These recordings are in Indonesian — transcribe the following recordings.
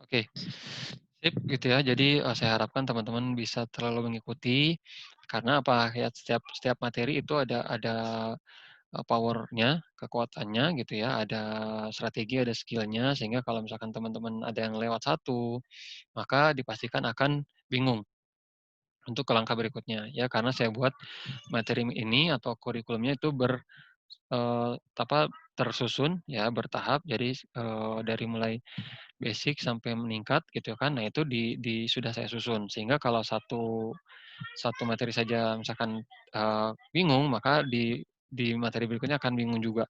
Oke, sip gitu ya. Jadi, saya harapkan teman-teman bisa terlalu mengikuti, karena apa, ya setiap setiap materi itu ada, power-nya, kekuatannya gitu ya, ada strategi, ada skill-nya, sehingga kalau misalkan teman-teman ada yang lewat satu, maka dipastikan akan bingung untuk ke langkah berikutnya, ya. Karena saya buat materi ini atau kurikulumnya itu tersusun ya, bertahap. Jadi, dari mulai basic sampai meningkat gitu kan. Nah, itu sudah saya susun, sehingga kalau satu satu materi saja misalkan, bingung, maka di materi berikutnya akan bingung juga.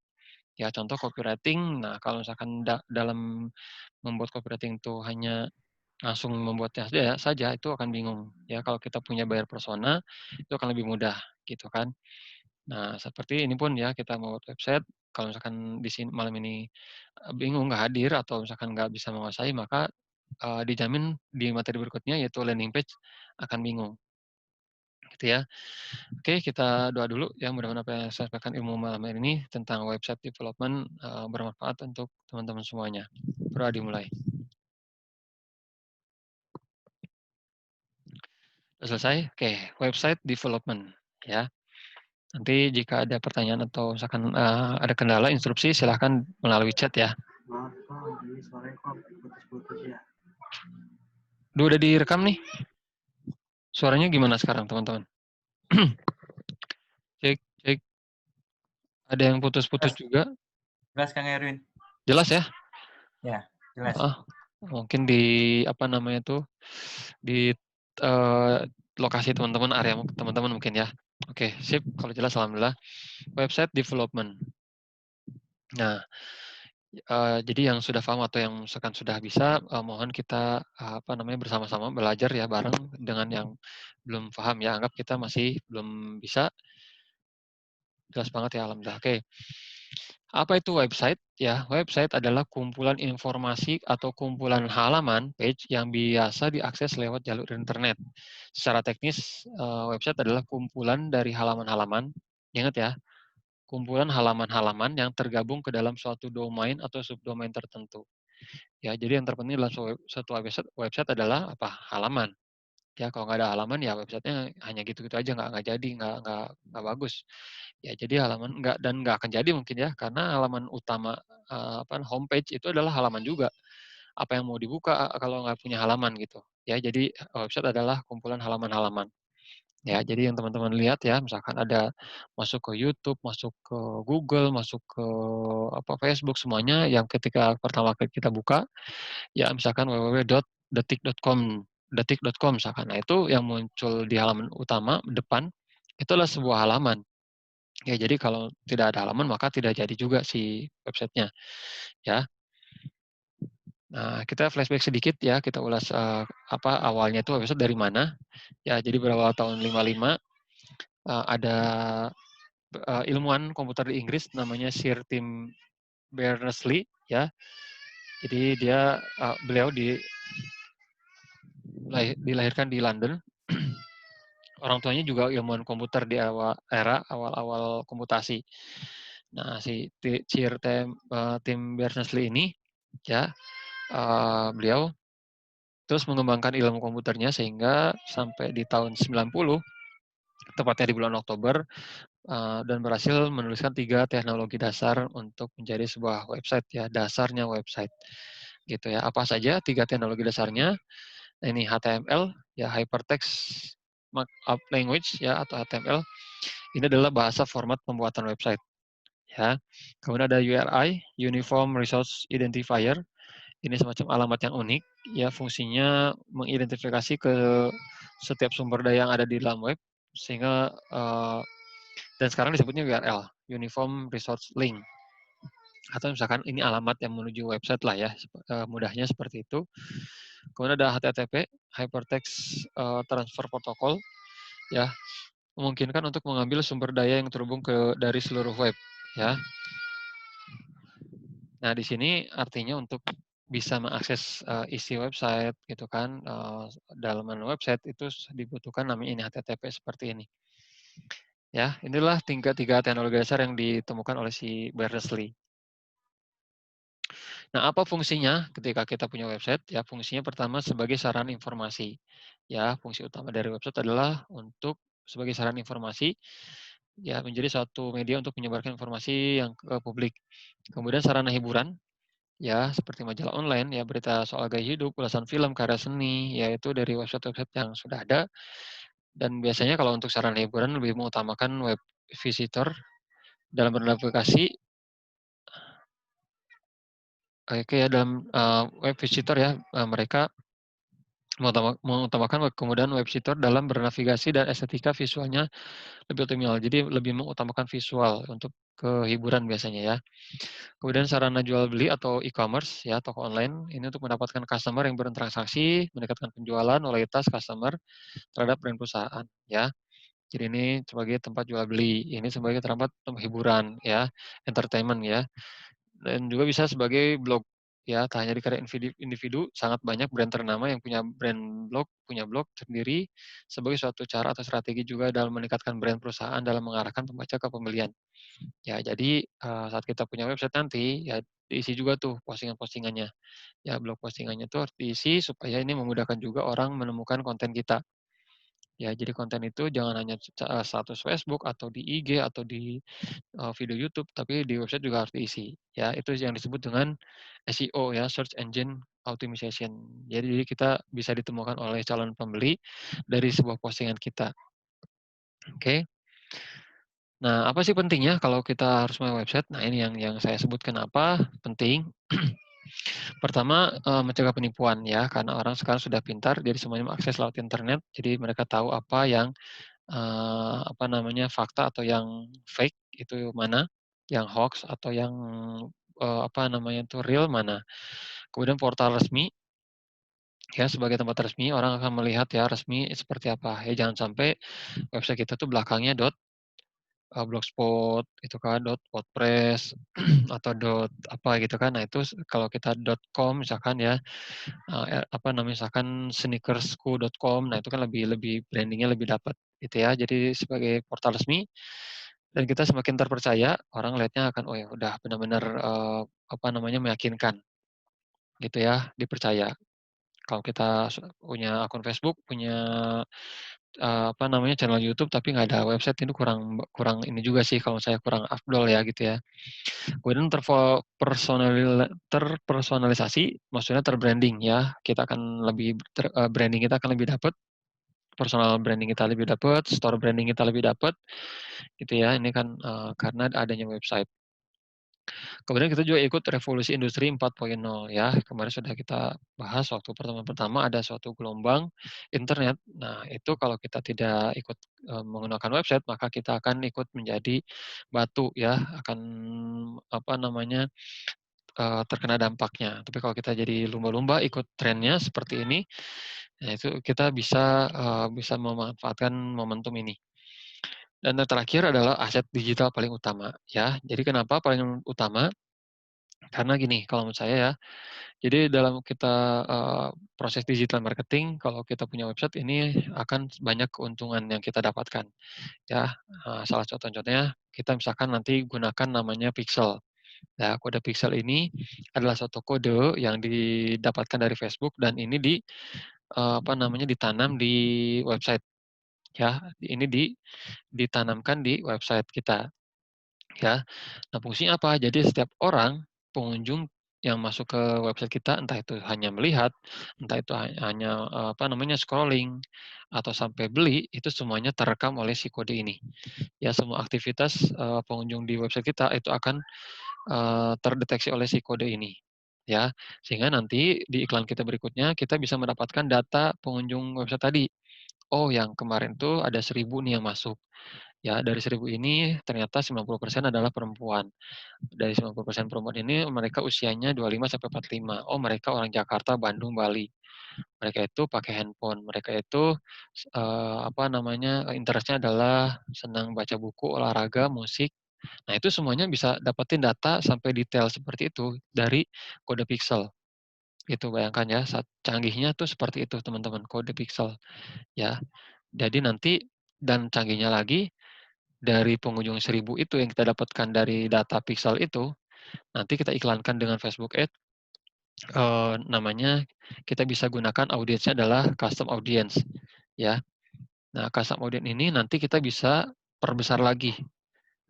Ya contoh copywriting, nah kalau misalkan dalam membuat copywriting itu hanya langsung membuatnya saja itu akan bingung. Ya kalau kita punya buyer persona, itu akan lebih mudah gitu kan. Nah seperti ini pun ya, kita membuat website, kalau misalkan di sini malam ini, bingung nggak hadir atau misalkan nggak bisa menguasai, maka, dijamin di materi berikutnya yaitu landing page akan bingung, gitu ya. Oke, kita doa dulu ya, mudah-mudahan apa yang saya sampaikan ilmu malam hari ini tentang website development, bermanfaat untuk teman-teman semuanya. Doa dimulai. Sudah selesai? Oke, website development ya. Nanti jika ada pertanyaan atau misalkan, ada kendala instruksi silahkan melalui chat ya. Maaf Kak, ini suaranya kok putus-putus ya. Udah direkam nih. Suaranya gimana sekarang teman-teman? Cek cek. Ada yang putus-putus Jelas, juga? jelas Kang Erwin. Jelas ya? Ya, jelas. Heeh. Mungkin di apa namanya tuh, di, eee, lokasi teman-teman, area teman-teman mungkin ya. Oke, sip, kalau jelas alhamdulillah. Website development. Nah, jadi yang sudah paham atau yang misalkan sudah bisa, mohon kita, apa namanya, bersama-sama belajar ya bareng dengan yang belum paham ya, anggap kita masih belum bisa, jelas banget ya alhamdulillah. Oke. Apa itu website? Ya, website adalah kumpulan informasi atau kumpulan halaman page yang biasa diakses lewat jalur internet. Secara teknis, website adalah kumpulan dari halaman-halaman, ingat ya, kumpulan halaman-halaman yang tergabung ke dalam suatu domain atau subdomain tertentu. Ya, jadi yang terpenting dalam suatu website website adalah apa? Halaman. Ya, kalau nggak ada halaman ya websitenya hanya gitu-gitu aja, nggak jadi, nggak bagus. Ya, jadi halaman nggak akan jadi mungkin ya, karena halaman utama, homepage itu adalah halaman juga. Apa yang mau dibuka kalau nggak punya halaman gitu. Ya, jadi website adalah kumpulan halaman-halaman. Ya, jadi yang teman-teman lihat ya, misalkan ada masuk ke YouTube, masuk ke Google, masuk ke Facebook, semuanya yang ketika pertama kali kita buka, ya misalkan www.detik.com misalkan. Nah, itu yang muncul di halaman utama depan, itu adalah sebuah halaman. Ya, jadi kalau tidak ada halaman maka tidak jadi juga si websitenya, ya. Nah, kita flashback sedikit ya, kita ulas, awalnya itu website dari mana. Ya, jadi berawal tahun 55, ada, ilmuwan komputer di Inggris namanya Sir Tim Berners-Lee, ya. Jadi beliau dilahirkan di London. Orang tuanya juga ilmuwan komputer di era awal-awal komputasi. Nah, si Tim Berners-Lee ini, ya, beliau terus mengembangkan ilmu komputernya sehingga sampai di tahun 90, tepatnya di bulan Oktober, dan berhasil menuliskan 3 teknologi dasar untuk menjadi sebuah website ya, dasarnya website, gitu ya. Apa saja 3 teknologi dasarnya? Ini HTML, ya Hypertext Markup Language ya, atau HTML. Ini adalah bahasa format pembuatan website, ya. Kemudian ada URI, Uniform Resource Identifier. Ini semacam alamat yang unik, ya fungsinya mengidentifikasi ke setiap sumber daya yang ada di dalam web, sehingga dan sekarang disebutnya URL, Uniform Resource Link. Atau misalkan ini alamat yang menuju website lah ya, mudahnya seperti itu. Kemudian ada HTTP, Hypertext Transfer Protocol, ya, memungkinkan untuk mengambil sumber daya yang terhubung dari seluruh web, ya. Nah, di sini artinya untuk bisa mengakses, isi website gitu kan, dalaman website itu dibutuhkan namanya ini HTTP seperti ini. Ya, inilah tiga teknologi dasar yang ditemukan oleh si Berners-Lee. Nah, apa fungsinya ketika kita punya website? Ya, fungsinya pertama sebagai sarana informasi. Ya, fungsi utama dari website adalah untuk sebagai sarana informasi, ya menjadi suatu media untuk menyebarkan informasi yang ke publik. Kemudian sarana hiburan, ya seperti majalah online, ya berita soal gaya hidup, ulasan film, karya seni, yaitu dari website-website yang sudah ada. Dan biasanya kalau untuk sarana hiburan lebih mengutamakan web visitor dalam bernavigasi, oke ya dalam web visitor ya, mereka mengutamakan kemudahan web visitor dalam bernavigasi dan estetika visualnya lebih optimal. Jadi lebih mengutamakan visual untuk kehiburan biasanya ya. Kemudian sarana jual beli atau e-commerce ya, toko online ini untuk mendapatkan customer yang bertransaksi, meningkatkan penjualan, loyalitas customer terhadap brand perusahaan ya. Jadi ini sebagai tempat jual beli, ini sebagai tempat hiburan ya, entertainment ya. Dan juga bisa sebagai blog, ya, tak hanya di karya individu, sangat banyak brand ternama yang punya punya blog sendiri sebagai suatu cara atau strategi juga dalam meningkatkan brand perusahaan dalam mengarahkan pembaca ke pembelian. Ya, jadi, saat kita punya website nanti, ya diisi juga tuh postingan-postingannya. Ya, blog postingannya tuh harus diisi supaya ini memudahkan juga orang menemukan konten kita. Ya, jadi konten itu jangan hanya status Facebook atau di IG atau di video YouTube, tapi di website juga harus diisi. Ya, itu yang disebut dengan SEO ya, Search Engine Optimization. Jadi kita bisa ditemukan oleh calon pembeli dari sebuah postingan kita. Oke. Nah, apa sih pentingnya kalau kita harus punya website? Nah, ini yang saya sebut kenapa penting. Pertama, mencegah penipuan ya, karena orang sekarang sudah pintar, jadi semuanya mengakses lewat internet, jadi mereka tahu apa yang apa namanya, fakta atau yang fake itu mana, yang hoax atau yang, apa namanya itu, real mana. Kemudian portal resmi, ya sebagai tempat resmi orang akan melihat ya resmi seperti apa. Ya jangan sampai website kita tuh belakangnya .blogspot itu kan, .wordpress atau apa gitu kan. Nah itu kalau kita .com misalkan ya, apa namanya, misalkan sneakersku.com, nah itu kan lebih lebih brandingnya lebih dapat gitu ya. Jadi sebagai portal resmi dan kita semakin terpercaya, orang lihatnya akan, oh ya udah benar-benar, apa namanya, meyakinkan gitu ya, dipercaya. Kalau kita punya akun Facebook, punya, apa namanya, channel YouTube tapi nggak ada website itu kurang kurang ini juga sih kalau saya kurang afdol ya gitu ya. Kemudian terpersonalisasi, maksudnya terbranding ya, kita akan lebih branding kita akan lebih dapat, personal branding kita lebih dapat, store branding kita lebih dapat, gitu ya. Ini kan, karena adanya website. Kemudian kita juga ikut revolusi industri 4.0 ya, kemarin sudah kita bahas waktu pertemuan pertama ada suatu gelombang internet. Nah, itu kalau kita tidak ikut, menggunakan website, maka kita akan ikut menjadi batu ya, akan apa namanya, terkena dampaknya. Tapi kalau kita jadi lumba-lumba ikut trennya seperti ini, nah itu kita bisa memanfaatkan momentum ini. Dan yang terakhir adalah aset digital paling utama ya. Jadi kenapa paling utama? Karena gini, kalau menurut saya ya, jadi dalam kita, proses digital marketing, kalau kita punya website ini akan banyak keuntungan yang kita dapatkan, ya. Salah satu contohnya, kita misalkan nanti gunakan namanya pixel. Nah, kode pixel ini adalah suatu kode yang didapatkan dari Facebook dan ini apa namanya, ditanam di website, ya. Ini ditanamkan di website kita. Ya. Nah, fungsinya apa? Jadi setiap orang, pengunjung yang masuk ke website kita, entah itu hanya melihat, entah itu hanya, apa namanya, scrolling, atau sampai beli, itu semuanya terekam oleh si kode ini. Ya, semua aktivitas, pengunjung di website kita itu akan, terdeteksi oleh si kode ini, ya. Sehingga nanti di iklan kita berikutnya, kita bisa mendapatkan data pengunjung website tadi. Oh, yang kemarin tuh ada 1.000 nih yang masuk. Ya, dari 1.000 ini ternyata 90% adalah perempuan. Dari 90% perempuan ini mereka usianya 25 sampai 45. Oh, mereka orang Jakarta, Bandung, Bali. Mereka itu pakai handphone, mereka itu, apa namanya, interest-nya adalah senang baca buku, olahraga, musik. Nah, itu semuanya bisa dapetin data sampai detail seperti itu dari kode pixel. Itu bayangkan ya, canggihnya tuh seperti itu teman-teman, kode pixel, ya. Jadi nanti dan canggihnya lagi, dari pengunjung 1.000 itu yang kita dapatkan dari data pixel itu, nanti kita iklankan dengan Facebook Ads, namanya kita bisa gunakan audiensnya adalah custom audience, ya. Nah, custom audience ini nanti kita bisa perbesar lagi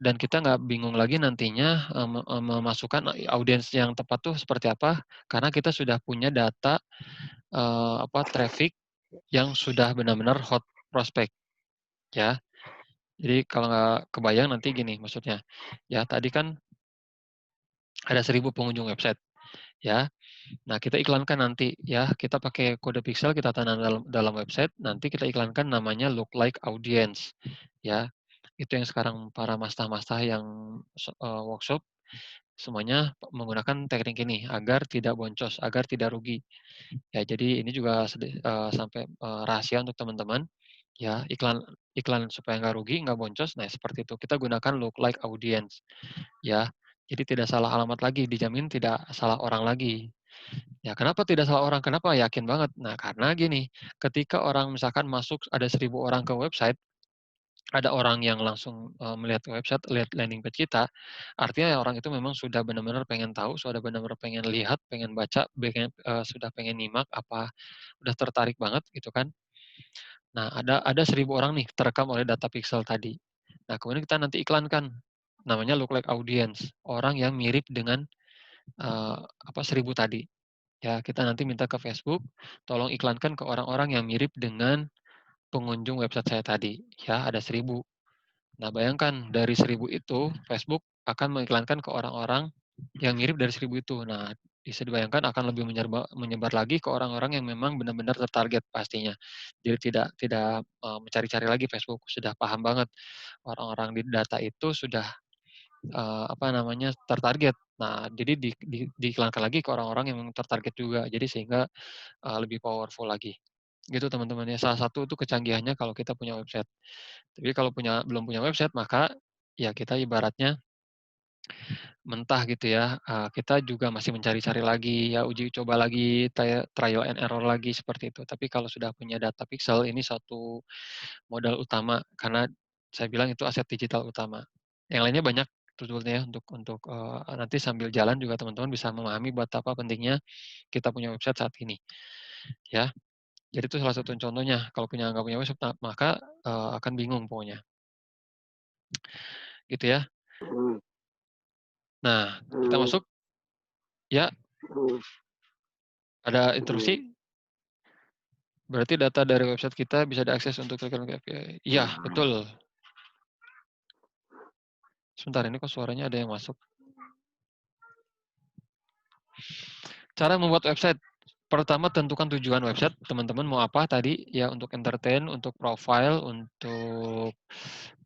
dan kita nggak bingung lagi nantinya memasukkan audiens yang tepat tuh seperti apa karena kita sudah punya data traffic yang sudah benar-benar hot prospect, ya. Jadi kalau nggak kebayang nanti gini maksudnya, ya tadi kan ada 1.000 pengunjung website, ya. Nah, kita iklankan nanti ya, kita pakai kode pixel, kita tanam dalam website, nanti kita iklankan namanya look like audience, ya. Itu yang sekarang para mastah-mastah yang workshop semuanya menggunakan teknik ini agar tidak boncos, agar tidak rugi. Ya, jadi ini juga sampai rahasia untuk teman-teman. Ya, iklan iklan supaya nggak rugi, nggak boncos. Nah, seperti itu. Kita gunakan look like audience. Ya, jadi tidak salah alamat lagi, dijamin tidak salah orang lagi. Ya, kenapa tidak salah orang? Kenapa? Yakin banget. Nah, karena gini, ketika orang misalkan masuk ada 1.000 orang ke website, ada orang yang langsung melihat website, lihat landing page kita, artinya orang itu memang sudah benar-benar pengen tahu, sudah benar-benar pengen lihat, pengen baca, sudah pengen nyimak apa, udah tertarik banget gitu kan. Nah, ada 1.000 orang nih terekam oleh data pixel tadi. Nah, kemudian kita nanti iklankan, namanya look like audience, orang yang mirip dengan 1.000 tadi. Ya, kita nanti minta ke Facebook, tolong iklankan ke orang-orang yang mirip dengan pengunjung website saya tadi. Ya, ada 1.000. Nah, bayangkan dari 1.000 itu, Facebook akan mengiklankan ke orang-orang yang mirip dari 1.000 itu. Nah, bisa dibayangkan akan lebih menyebar lagi ke orang-orang yang memang benar-benar tertarget pastinya. Jadi tidak tidak mencari-cari lagi Facebook, sudah paham banget orang-orang di data itu sudah tertarget. Nah, jadi diiklankan lagi ke orang-orang yang tertarget juga. Jadi sehingga lebih powerful lagi. Gitu teman-teman ya. Salah satu itu kecanggihannya kalau kita punya website. Tapi kalau belum punya website maka ya kita ibaratnya mentah gitu ya. Kita juga masih mencari-cari lagi ya, uji coba lagi, trial and error lagi seperti itu. Tapi kalau sudah punya data pixel ini satu modal utama karena saya bilang itu aset digital utama. Yang lainnya banyak tool-toolnya ya untuk nanti sambil jalan juga teman-teman bisa memahami betapa pentingnya kita punya website saat ini, ya. Jadi itu salah satu contohnya, kalau nggak punya website maka akan bingung pokoknya. Gitu ya. Nah, kita masuk ya, ada interupsi. Berarti data dari website kita bisa diakses untuk klik API. Iya, betul. Sebentar, ini kok suaranya ada yang masuk. Cara membuat website. Pertama, tentukan tujuan website. Teman-teman mau apa tadi? Ya, untuk entertain, untuk profile, untuk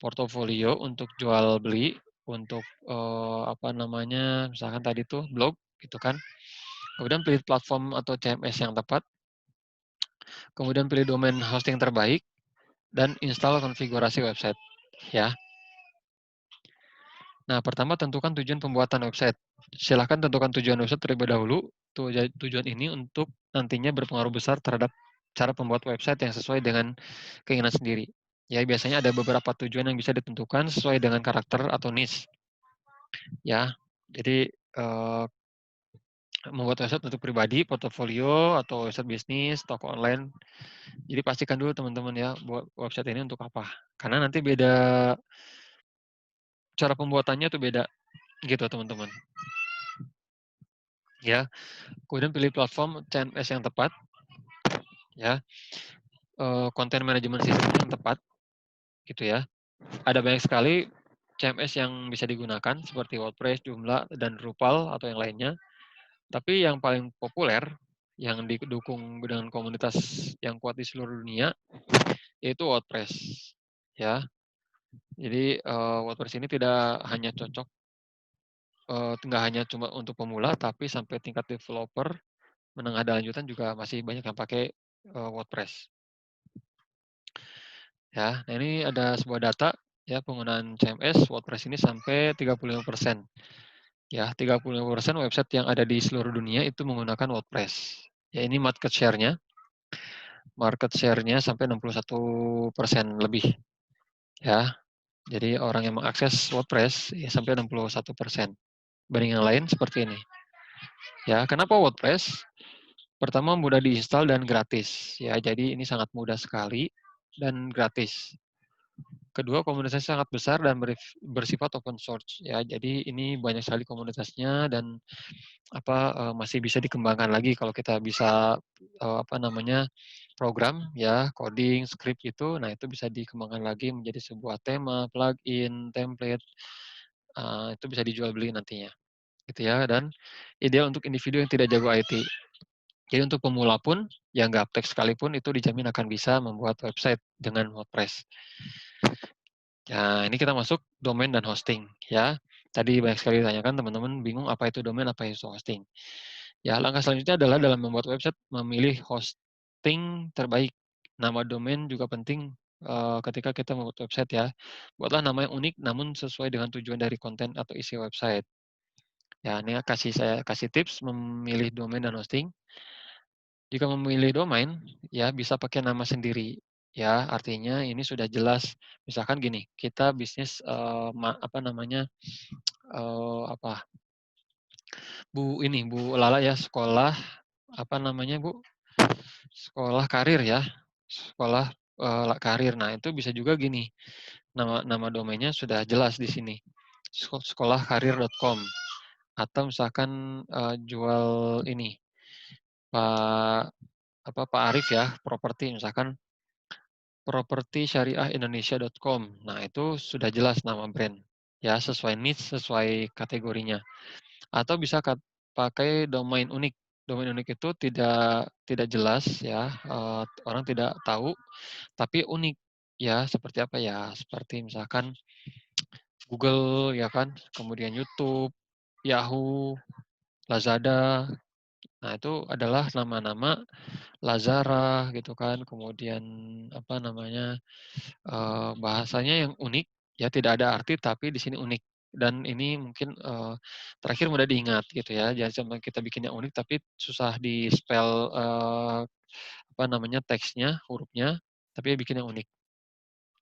portofolio, untuk jual beli, untuk misalkan tadi tuh blog, gitu kan. Kemudian pilih platform atau CMS yang tepat. Kemudian pilih domain hosting terbaik dan install konfigurasi website. Ya. Nah, pertama tentukan tujuan pembuatan website. Silahkan tentukan tujuan website terlebih dahulu. Tujuan ini untuk nantinya berpengaruh besar terhadap cara pembuat website yang sesuai dengan keinginan sendiri. Ya, biasanya ada beberapa tujuan yang bisa ditentukan sesuai dengan karakter atau niche. Ya, jadi membuat website untuk pribadi, portofolio, atau website bisnis, toko online. Jadi pastikan dulu teman-teman ya, buat website ini untuk apa. Karena nanti beda, cara pembuatannya tuh beda gitu teman-teman. Ya, kemudian pilih platform CMS yang tepat, ya, konten manajemen sistem yang tepat, gitu ya. Ada banyak sekali CMS yang bisa digunakan seperti WordPress, Joomla, dan Drupal atau yang lainnya. Tapi yang paling populer, yang didukung dengan komunitas yang kuat di seluruh dunia, yaitu WordPress. Ya, jadi WordPress ini tidak hanya cocok, nggak hanya cuma untuk pemula, tapi sampai tingkat developer menengah dan lanjutan juga masih banyak yang pakai WordPress. Ya, nah ini ada sebuah data ya penggunaan CMS WordPress ini sampai 35%. Ya, 35% website yang ada di seluruh dunia itu menggunakan WordPress. Ya, ini market share-nya. Market share-nya sampai 61% lebih. Ya, jadi orang yang mengakses WordPress ya sampai 61%. Banding yang lain seperti ini. Ya, kenapa WordPress? Pertama mudah diinstal dan gratis. Ya, jadi ini sangat mudah sekali dan gratis. Kedua, komunitasnya sangat besar dan bersifat open source. Ya, jadi ini banyak sekali komunitasnya dan masih bisa dikembangkan lagi kalau kita bisa program ya, coding, script itu, nah itu bisa dikembangkan lagi menjadi sebuah tema, plugin, template, itu bisa dijual beli nantinya, gitu ya. Dan ideal untuk individu yang tidak jago IT. Jadi untuk pemula pun yang gaptek sekalipun itu dijamin akan bisa membuat website dengan WordPress. Nah, ini kita masuk domain dan hosting ya. Tadi banyak sekali ditanyakan teman-teman bingung apa itu domain, apa itu hosting. Ya, langkah selanjutnya adalah dalam membuat website memilih hosting terbaik. Nama domain juga penting ketika kita membuat website ya. Buatlah nama yang unik namun sesuai dengan tujuan dari konten atau isi website. Ya, ini saya kasih tips memilih domain dan hosting. Jika memilih domain, ya bisa pakai nama sendiri. Ya, artinya ini sudah jelas. Misalkan gini, kita bisnis Bu Lala ya sekolah Bu? Sekolah karir ya. Sekolah karir. Nah, itu bisa juga gini. Nama domainnya sudah jelas di sini. Sekolahkarir.com atau misalkan jual ini Pak Pak Arif ya, properti misalkan propertisyariahindonesia.com. Nah, itu sudah jelas nama brand. Ya, sesuai niche, sesuai kategorinya. Atau bisa pakai domain unik. Domain unik itu tidak jelas ya, orang tidak tahu, tapi unik. Ya, seperti apa ya? Seperti misalkan Google ya kan, kemudian YouTube, Yahoo, Lazada. Nah, itu adalah nama-nama Lazara gitu kan, kemudian bahasanya yang unik, ya tidak ada arti tapi di sini unik. Dan ini mungkin terakhir mudah diingat gitu ya, jangan sampai kita bikin yang unik tapi susah di-spell teksnya, hurufnya, tapi bikin yang unik.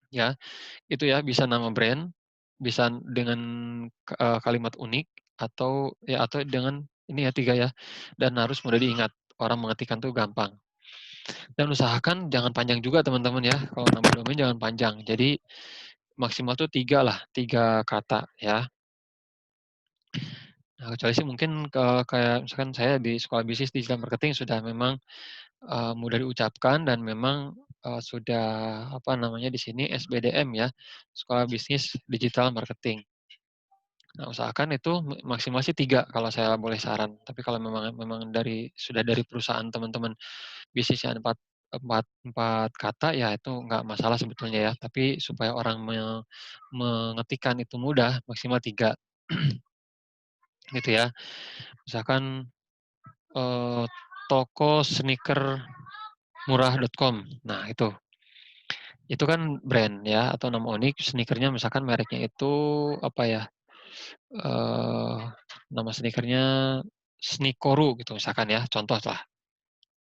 Ya, itu ya bisa nama brand, bisa dengan kalimat unik atau dengan ini ya 3 ya, dan harus mudah diingat. Orang mengetikkan tuh gampang. Dan usahakan jangan panjang juga teman-teman ya. Kalau nama domain jangan panjang. Jadi maksimal tuh 3 lah, 3 kata ya. Nah, kecuali sih mungkin kayak misalkan saya di sekolah bisnis digital marketing sudah memang mudah diucapkan dan memang sudah di sini SBDM ya, Sekolah Bisnis Digital Marketing. Nah, usahakan itu maksimal sih 3 kalau saya boleh saran. Tapi kalau memang sudah dari perusahaan teman-teman bisnisnya 4 kata, ya itu nggak masalah sebetulnya ya. Tapi supaya orang mengetikkan itu mudah, maksimal 3. Gitu ya. Misalkan toko sneaker murah.com. Nah, itu kan brand ya atau nama unik sneakernya misalkan mereknya itu apa ya? Nama sneakernya Sneakoru gitu misalkan ya, contoh lah.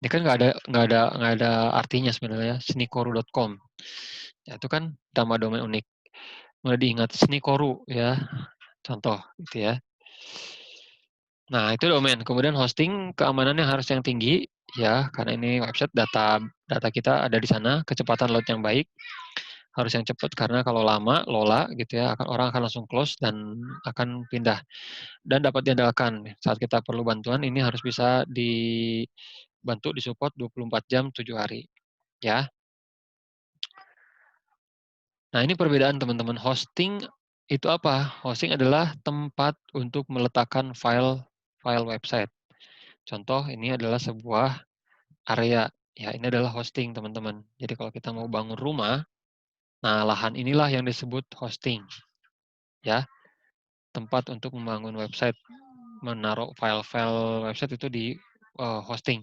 Ini kan nggak ada artinya sebenarnya, sneakoru.com. Ya itu kan nama domain unik. Mulai diingat Sneakoru ya, contoh gitu ya. Nah, itu domain. Kemudian hosting keamanannya harus yang tinggi ya, karena ini website data kita ada di sana, kecepatan load yang baik harus yang cepat karena kalau lama lola gitu ya, orang akan langsung close dan akan pindah. Dan dapat diandalkan saat kita perlu bantuan ini harus bisa dibantu disupport 24 jam 7 hari ya. Nah, ini perbedaan teman-teman. Hosting itu apa? Hosting adalah tempat untuk meletakkan file website. Contoh ini adalah sebuah area. Ya, ini adalah hosting, teman-teman. Jadi kalau kita mau bangun rumah, nah lahan inilah yang disebut hosting. Ya, tempat untuk membangun website, menaruh file-file website itu di hosting.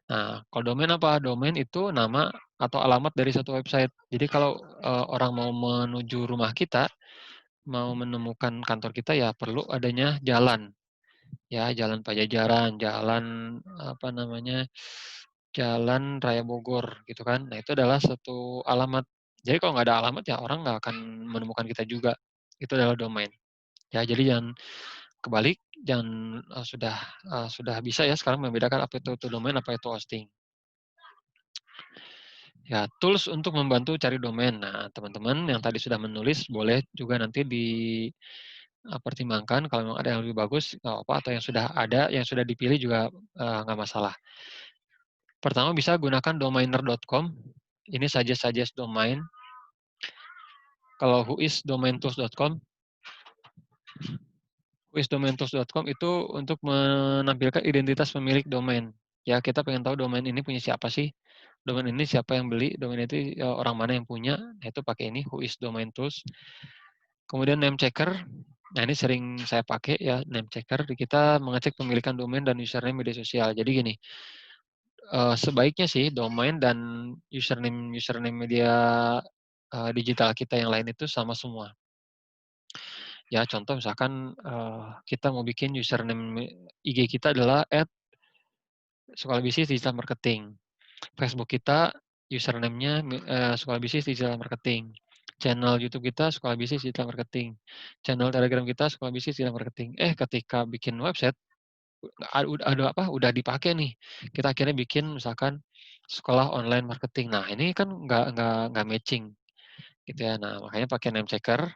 Nah, kalau domain apa? Domain itu nama atau alamat dari satu website. Jadi kalau orang mau menuju rumah kita, mau menemukan kantor kita ya perlu adanya jalan. Ya, Jalan Pajajaran, Jalan Raya Bogor gitu kan. Nah, itu adalah satu alamat. Jadi kalau nggak ada alamat ya orang nggak akan menemukan kita juga. Itu adalah domain. Ya, jadi kebalik, jangan sudah bisa ya sekarang membedakan apa itu domain, apa itu hosting. Ya, tools untuk membantu cari domain. Nah, teman-teman yang tadi sudah menulis boleh juga nanti pertimbangkan kalau memang ada yang lebih bagus nggak apa atau yang sudah ada, yang sudah dipilih juga nggak masalah. Pertama bisa gunakan domainer.com. Ini suggest domain. Kalau whoisdomaintools.com, whoisdomaintools.com itu untuk menampilkan identitas pemilik domain. Ya, kita pengen tahu domain ini punya siapa sih? Domain ini siapa yang beli? Domain itu orang mana yang punya? Nah, itu pakai ini whoisdomaintools. Kemudian name checker. Nah, ini sering saya pakai ya, name checker. Kita mengecek pemilikan domain dan username media sosial. Jadi gini, sebaiknya sih domain dan username media digital kita yang lain itu sama semua. Ya, contoh misalkan kita mau bikin username IG kita adalah @sekolahbisnis-digital-marketing. Facebook kita username-nya Sekolah Bisnis Digital Marketing. Channel YouTube kita Sekolah Bisnis Digital Marketing. Channel Telegram kita Sekolah Bisnis Digital Marketing. Ketika bikin website udah dipakai nih. Kita akhirnya bikin misalkan sekolah online marketing. Nah, ini kan nggak matching gitu ya. Nah, makanya pakai name checker.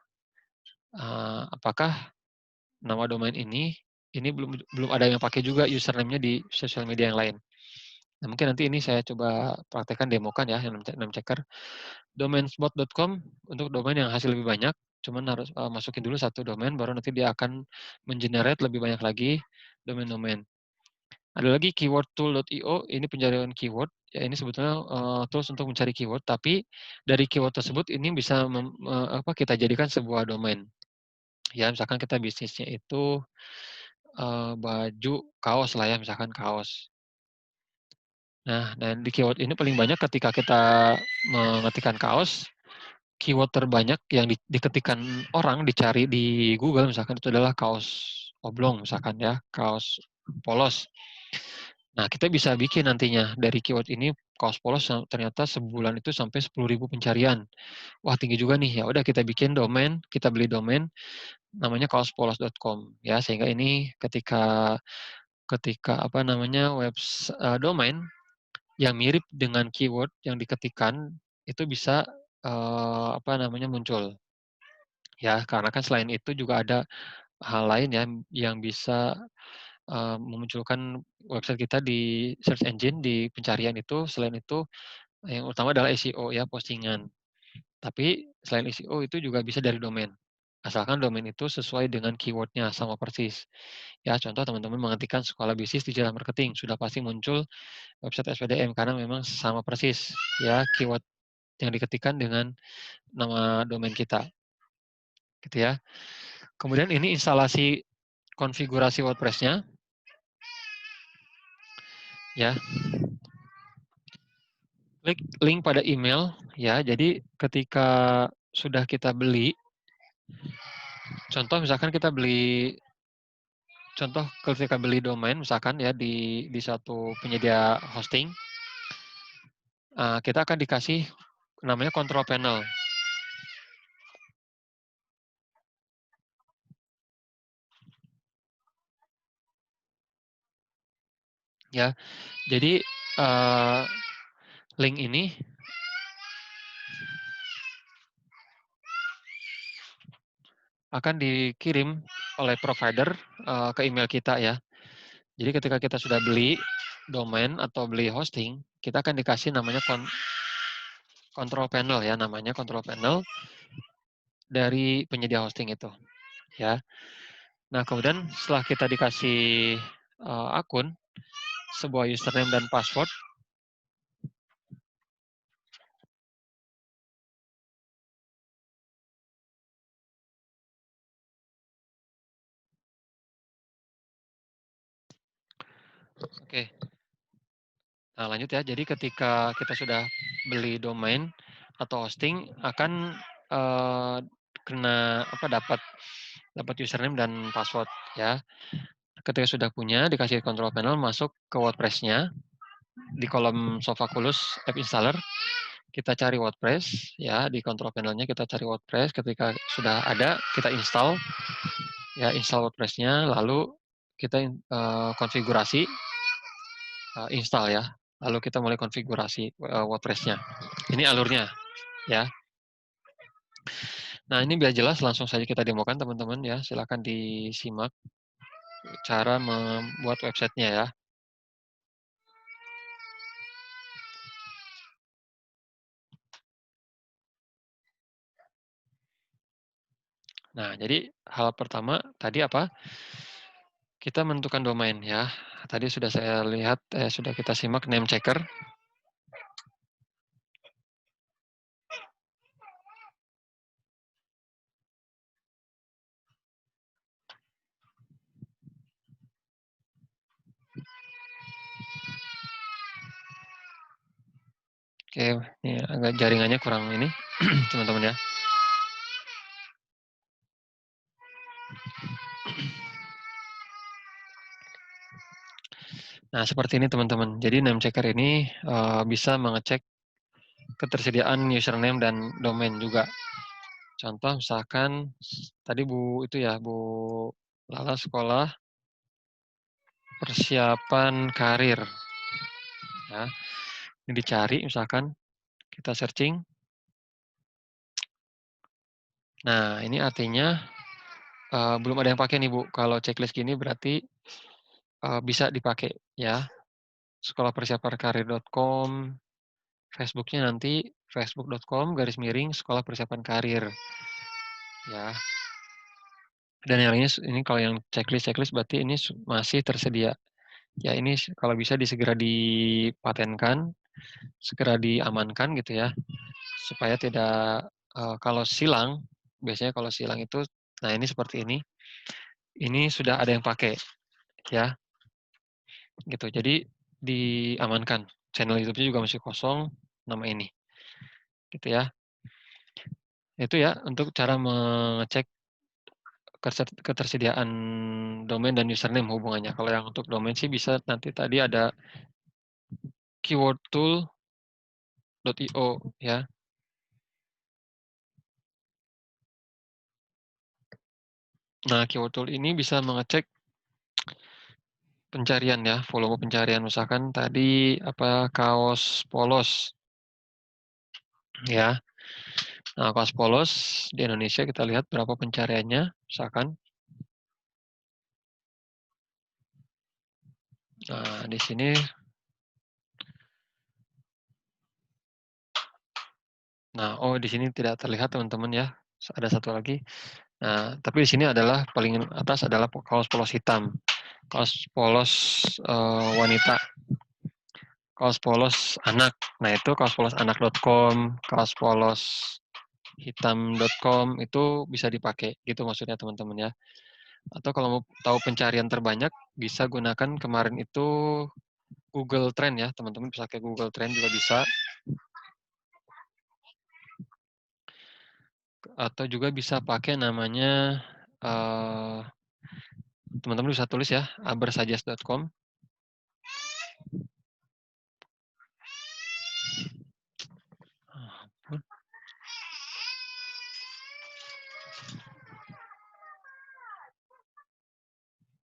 Apakah nama domain ini belum ada yang pakai juga username-nya di sosial media yang lain. Nah, mungkin nanti ini saya coba praktekkan, demokan ya, yang name checker. Domainspot.com untuk domain yang hasil lebih banyak, cuman harus masukin dulu satu domain, baru nanti dia akan mengenerate lebih banyak lagi domain-domain. Ada lagi keywordtool.io, ini pencarian keyword. Ya, ini sebetulnya tools untuk mencari keyword, tapi dari keyword tersebut ini bisa kita jadikan sebuah domain. Ya, misalkan kita bisnisnya itu baju, kaos lah ya, misalkan kaos. Nah, dan di keyword ini paling banyak ketika kita mengetikkan kaos, keyword terbanyak yang diketikkan orang, dicari di Google misalkan itu adalah kaos oblong misalkan ya, kaos polos. Nah, kita bisa bikin nantinya dari keyword ini kaos polos ternyata sebulan itu sampai 10.000 pencarian. Wah, tinggi juga nih. Ya udah kita bikin domain, kita beli domain namanya kaospolos.com ya, sehingga ini ketika domain yang mirip dengan keyword yang diketikkan itu bisa muncul. Ya, karena kan selain itu juga ada hal lain ya yang bisa memunculkan website kita di search engine, di pencarian itu. Selain itu yang utama adalah SEO ya, postingan. Tapi selain SEO itu juga bisa dari domain. Asalkan domain itu sesuai dengan keyword-nya sama persis. Ya, contoh teman-teman mengetikkan sekolah bisnis digital marketing, sudah pasti muncul website SPDM karena memang sama persis ya keyword yang diketikkan dengan nama domain kita. Gitu ya. Kemudian ini instalasi konfigurasi WordPress-nya. Ya. Klik link pada email ya. Jadi ketika sudah kita beli, contoh misalkan kita beli ketika beli domain misalkan ya di satu penyedia hosting, kita akan dikasih namanya control panel. Ya, jadi link ini akan dikirim oleh provider ke email kita ya. Jadi ketika kita sudah beli domain atau beli hosting, kita akan dikasih namanya control panel ya, namanya control panel dari penyedia hosting itu ya. Nah, kemudian setelah kita dikasih akun, sebuah username dan password, oke. Nah, lanjut ya. Jadi ketika kita sudah beli domain atau hosting, akan dapat username dan password ya. Ketika sudah punya, dikasih control panel, masuk ke WordPress-nya di kolom Sofaculous App Installer. Kita cari WordPress ya, di control panel-nya kita cari WordPress. Ketika sudah ada, kita install Ya, install WordPress-nya, lalu kita konfigurasi, install ya. Lalu kita mulai konfigurasi WordPress-nya. Ini alurnya, ya. Nah, ini biar jelas langsung saja kita demokan teman-teman ya. Silakan disimak cara membuat websitenya ya. Nah, jadi hal pertama tadi apa? Kita menentukan domain ya. Tadi sudah saya lihat, sudah kita simak name checker. Oke, ini agak jaringannya kurang ini, teman-teman ya. Nah, seperti ini teman-teman. Jadi name checker ini bisa mengecek ketersediaan username dan domain juga. Contoh misalkan tadi Bu itu ya, Bu Lala sekolah persiapan karir. Ya. Ini dicari misalkan kita searching. Nah, ini artinya belum ada yang pakai nih Bu. Kalau checklist gini berarti bisa dipakai ya. sekolahpersiapankarir.com, Facebooknya nanti facebook.com/, sekolah persiapan karir. Ya. Dan yang ini kalau yang checklist berarti ini masih tersedia. Ya ini kalau bisa segera dipatenkan, segera diamankan gitu ya, supaya tidak kalau silang, biasanya kalau silang itu, nah ini seperti ini sudah ada yang pakai ya, gitu. Jadi diamankan. Channel YouTube-nya juga masih kosong, nama ini, gitu ya. Itu ya untuk cara mengecek ketersediaan domain dan username hubungannya. Kalau yang untuk domain sih bisa nanti tadi ada keywordtool.io ya. Nah, keyword tool ini bisa mengecek pencarian ya, volume pencarian. Misalkan tadi apa kaos polos ya. Nah, kaos polos di Indonesia kita lihat berapa pencariannya, misalkan. Nah, di sini di sini tidak terlihat teman-teman ya. Ada satu lagi. Nah, tapi di sini adalah paling atas adalah kaos polos hitam. Kaos polos wanita. Kaos polos anak. Nah, itu kaospolosanak.com, kaos polos hitam.com itu bisa dipakai gitu maksudnya teman-teman ya. Atau kalau mau tahu pencarian terbanyak bisa gunakan kemarin itu Google Trend ya, teman-teman bisa pakai Google Trend juga bisa. Atau juga bisa pakai namanya teman-teman bisa tulis ya, abersuggest.com.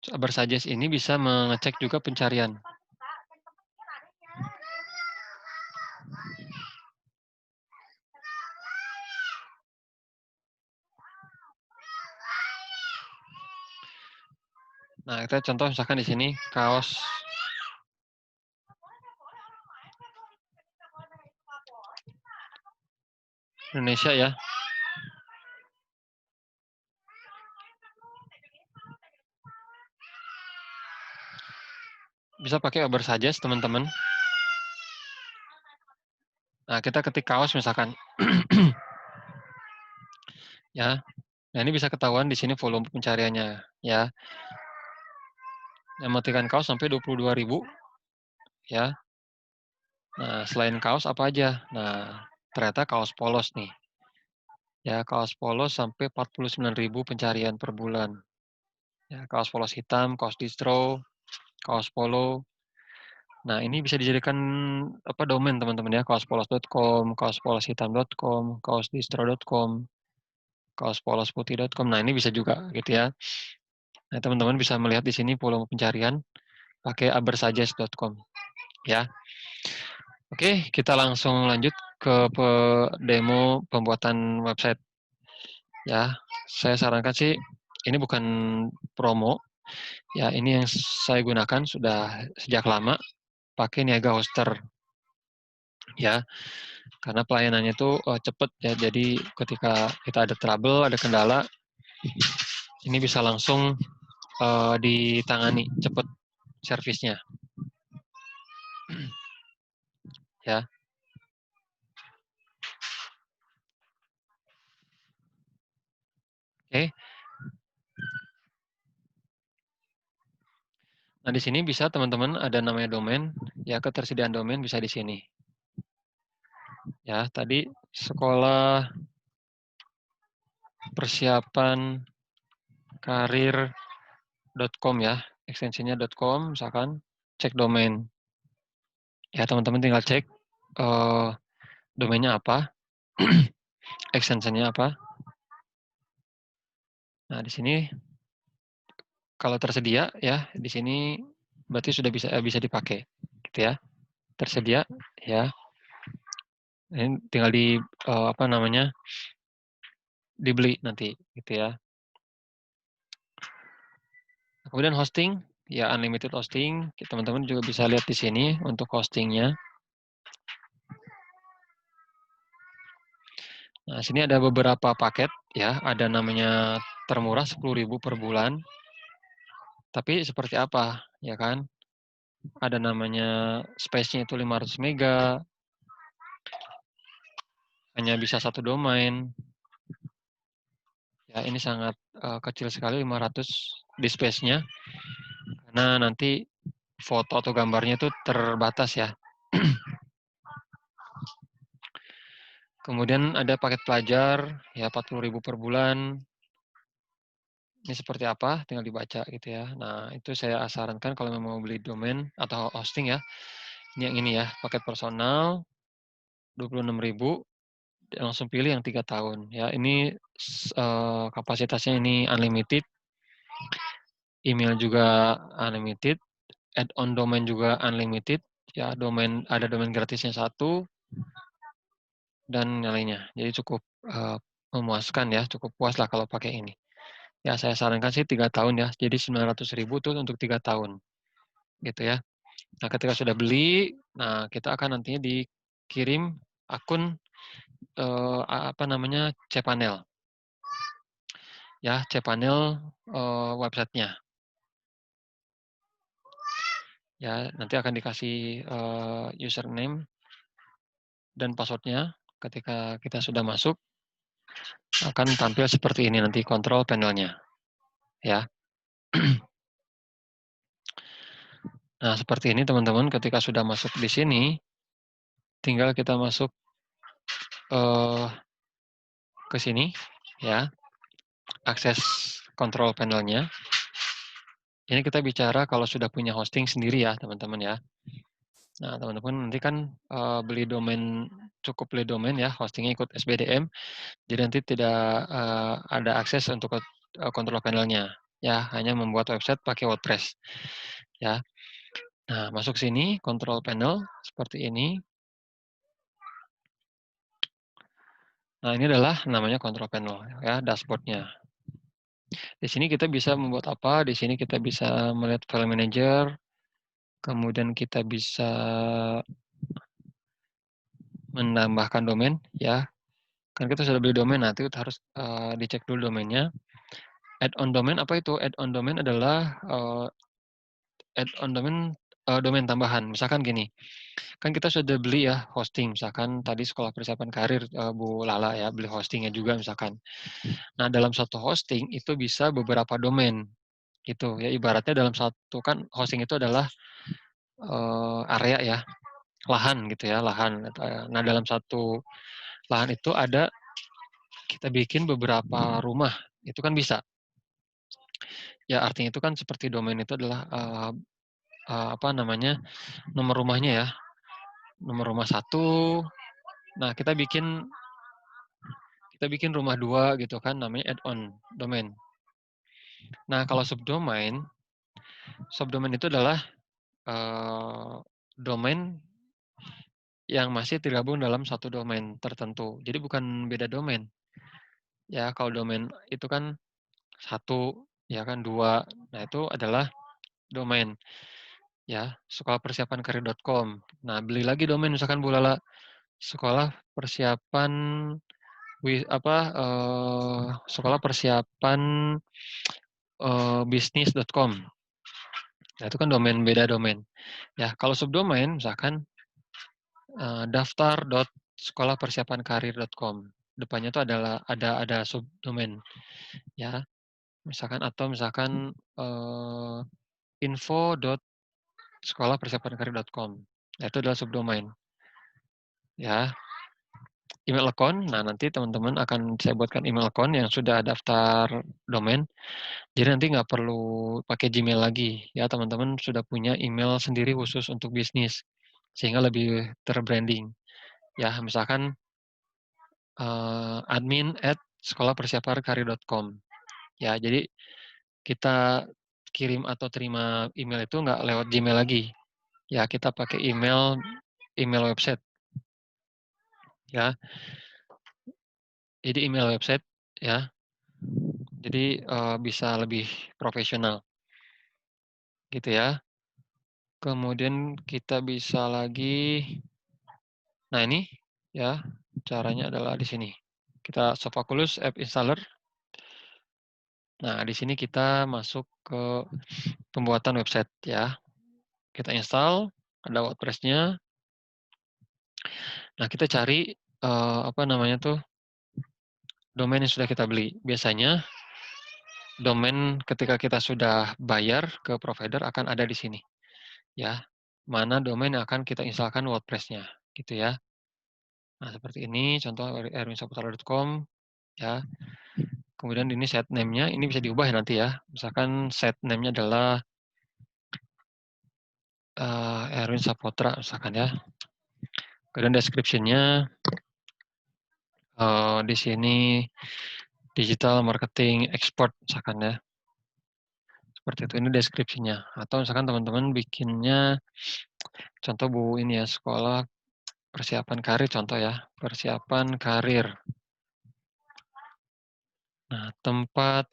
Abersuggest ini bisa mengecek juga pencarian. Nah, kita contoh misalkan di sini kaos Indonesia ya. Bisa pakai Abersuggest teman-teman. Nah, kita ketik kaos misalkan. Ya. Nah, ini bisa ketahuan di sini volume pencariannya ya. Yang mematikan kaos sampai 22.000 ya. Nah, selain kaos apa aja? Nah, ternyata kaos polos nih. Ya, kaos polos sampai 49.000 pencarian per bulan. Ya, kaos polos hitam, kaos distro, kaos polo. Nah, ini bisa dijadikan domain teman-teman ya, kaospolos.com, kaospoloshitam.com, kaosdistro.com, kaospolosputih.com. Nah, ini bisa juga gitu ya. Nah, teman-teman bisa melihat di sini volume pencarian pakai abersuggest.com ya. Oke, kita langsung lanjut ke demo pembuatan website ya. Saya sarankan sih ini bukan promo ya, ini yang saya gunakan sudah sejak lama pakai Niaga Hoster ya. Karena pelayanannya itu cepat ya. Jadi ketika kita ada trouble, ada kendala, ini bisa langsung ditangani cepat servisnya ya. Oke. Nah, di sini bisa teman-teman ada namanya domain, ya ketersediaan domain bisa di sini. Ya, tadi sekolah persiapan karir.com ya, ekstensinya .com misalkan, cek domain. Ya, teman-teman tinggal cek domainnya apa, ekstensinya apa. Nah, di sini kalau tersedia ya, di sini berarti sudah bisa dipakai, gitu ya. Tersedia ya. Ini tinggal apa namanya? Dibeli nanti gitu ya. Kemudian hosting, ya unlimited hosting. Teman-teman juga bisa lihat di sini untuk hostingnya. Nah, sini ada beberapa paket ya, ada namanya termurah 10.000 per bulan. Tapi seperti apa, ya kan? Ada namanya space-nya itu 500 mega, hanya bisa satu domain. Ya, ini sangat kecil sekali 500 di space-nya. Karena nanti foto atau gambarnya itu terbatas ya. Kemudian ada paket pelajar, ya 40.000 per bulan. Ini seperti apa, tinggal dibaca gitu ya. Nah, itu saya sarankan kalau memang mau beli domain atau hosting ya. Ini yang ini ya, paket personal 26.000, langsung pilih yang 3 tahun ya. Ini kapasitasnya ini unlimited, email juga unlimited, add-on domain juga unlimited, ya ada domain gratisnya 1 dan yang lainnya. Jadi cukup memuaskan ya, cukup puas lah kalau pakai ini. Ya saya sarankan sih 3 tahun ya, jadi 900.000 tuh untuk 3 tahun gitu ya. Nah ketika sudah beli, nah kita akan nantinya dikirim akun apa namanya cPanel ya, cPanel websitenya ya, nanti akan dikasih username dan passwordnya. Ketika kita sudah masuk akan tampil seperti ini nanti kontrol panelnya ya. Nah seperti ini teman-teman, ketika sudah masuk di sini tinggal kita masuk ke sini ya, akses kontrol panelnya. Ini kita bicara kalau sudah punya hosting sendiri ya teman-teman ya. Nah teman-teman nanti kan beli domain, cukup beli domain ya, hostingnya ikut SBDM, jadi nanti tidak ada akses untuk kontrol panelnya ya, hanya membuat website pakai WordPress ya. Nah masuk sini kontrol panel seperti ini. Nah ini adalah namanya kontrol panel ya, dashboardnya. Di sini kita bisa membuat apa? Di sini kita bisa melihat file manager, kemudian kita bisa menambahkan domain ya. Kan kita sudah beli domain, nanti harus dicek dulu domainnya. Add-on domain apa itu? Add-on domain adalah add-on domain domain tambahan. Misalkan gini, kan kita sudah beli ya hosting, misalkan tadi sekolah persiapan karir Bu Lala ya, beli hostingnya juga misalkan. Nah dalam satu hosting itu bisa beberapa domain gitu ya, ibaratnya dalam satu kan hosting itu adalah area ya, lahan gitu ya, lahan. Nah dalam satu lahan itu ada, kita bikin beberapa rumah, itu kan bisa. Ya artinya itu kan seperti domain itu adalah apa namanya, nomor rumahnya ya, nomor rumah 1. Nah kita bikin rumah 2 gitu kan, namanya add-on domain. Nah, kalau subdomain itu adalah domain yang masih tergabung dalam satu domain tertentu. Jadi bukan beda domain. Ya, kalau domain itu kan satu, ya kan dua. Nah, itu adalah domain. Ya, sekolahpersiapankarir.com. Nah, beli lagi domain misalkan Bu Lala, sekolah persiapan sekolah persiapan bisnis.com. Nah, itu kan beda domain. Ya, kalau subdomain misalkan daftar.sekolahpersiapankarir.com. Depannya itu adalah ada subdomain, ya. Misalkan info.sekolahpersiapankarir.com. Nah, itu adalah subdomain. Ya, email account. Nah, nanti teman-teman akan saya buatkan email account yang sudah daftar domain. Jadi nanti nggak perlu pakai Gmail lagi. Ya, teman-teman sudah punya email sendiri khusus untuk bisnis. Sehingga lebih terbranding. Ya, misalkan admin@sekolahpersiapankarir.com. Ya, jadi kita kirim atau terima email itu nggak lewat Gmail lagi. Ya, kita pakai email website. Ya, jadi email website ya. Jadi bisa lebih profesional. Gitu ya. Kemudian kita bisa lagi, nah ini ya caranya adalah di sini. Kita Sofaculous App Installer. Nah, di sini kita masuk ke pembuatan website ya. Kita install, ada WordPress-nya. Nah, kita cari domain yang sudah kita beli. Biasanya domain ketika kita sudah bayar ke provider akan ada di sini. Ya, mana domain yang akan kita instalkan WordPress-nya, gitu ya. Nah, seperti ini contoh erwinsaputra.com ya. Kemudian ini set name-nya, ini bisa diubah nanti ya. Misalkan set name-nya adalah Erwin Saputra misalkan ya. Kemudian description-nya di sini digital marketing expert misalkan ya. Seperti itu, ini deskripsinya. Atau misalkan teman-teman bikinnya contoh Bu ini ya, sekolah persiapan karir contoh ya, persiapan karir. Nah, tempat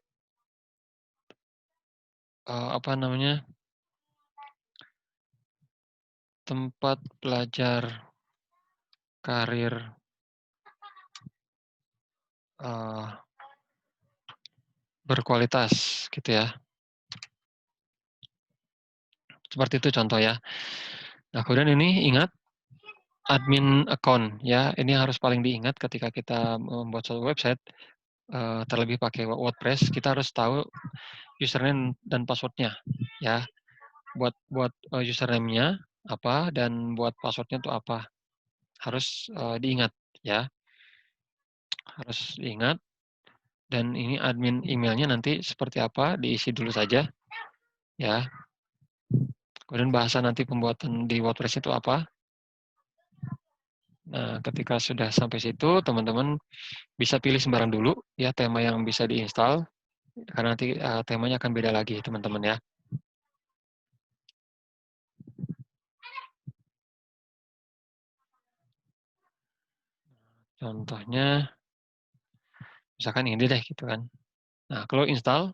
tempat belajar karir berkualitas gitu ya. Seperti itu contoh ya. Nah, kemudian ini ingat admin account ya, ini harus paling diingat ketika kita membuat suatu website, terlebih pakai WordPress, kita harus tahu username dan password-nya ya. Buat username-nya apa dan buat password-nya itu apa. Harus diingat ya. Harus diingat, dan ini admin emailnya nanti seperti apa, diisi dulu saja ya. Kemudian bahasa nanti pembuatan di WordPress itu apa. Nah, ketika sudah sampai situ, teman-teman bisa pilih sembarang dulu ya tema yang bisa diinstal, karena nanti temanya akan beda lagi teman-teman ya. Contohnya misalkan ini deh gitu kan. Nah, kalau install,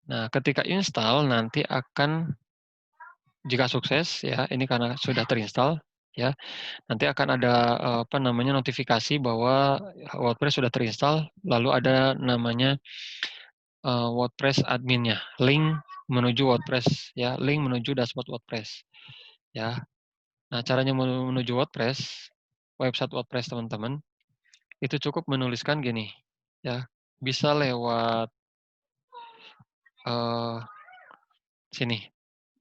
nah ketika install nanti akan, jika sukses ya, ini karena sudah terinstall ya, nanti akan ada notifikasi bahwa WordPress sudah terinstall, lalu ada namanya WordPress adminnya, link menuju WordPress ya, link menuju dashboard WordPress ya. Nah, caranya menuju WordPress, website WordPress teman-teman, itu cukup menuliskan gini ya, bisa lewat sini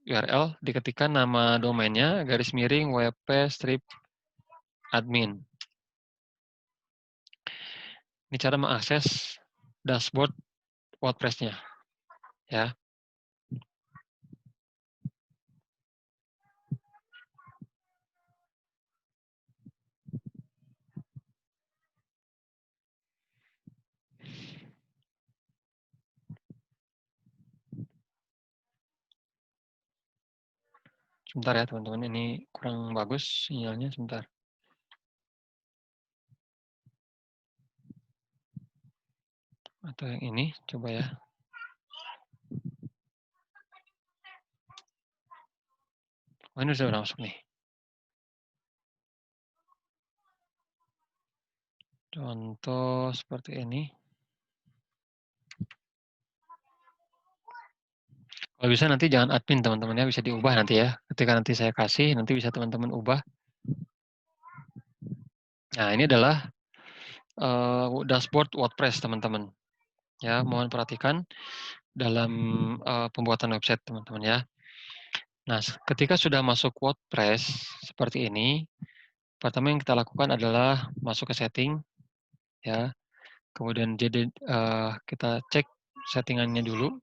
URL, diketikkan nama domainnya garis miring wp strip admin. Ini cara mengakses dashboard WordPress-nya ya. Sebentar ya teman-teman, ini kurang bagus sinyalnya, sebentar. Atau yang ini, coba ya. Oh, ini sudah masuk nih. Contoh seperti ini. Kalau bisa nanti jangan admin teman-teman ya, bisa diubah nanti ya. Ketika nanti saya kasih, nanti bisa teman-teman ubah. Nah, ini adalah dashboard WordPress teman-teman. Ya, mohon perhatikan dalam pembuatan website teman-teman ya. Nah, ketika sudah masuk WordPress seperti ini, pertama yang kita lakukan adalah masuk ke setting, ya. Kemudian jadi kita cek settingannya dulu,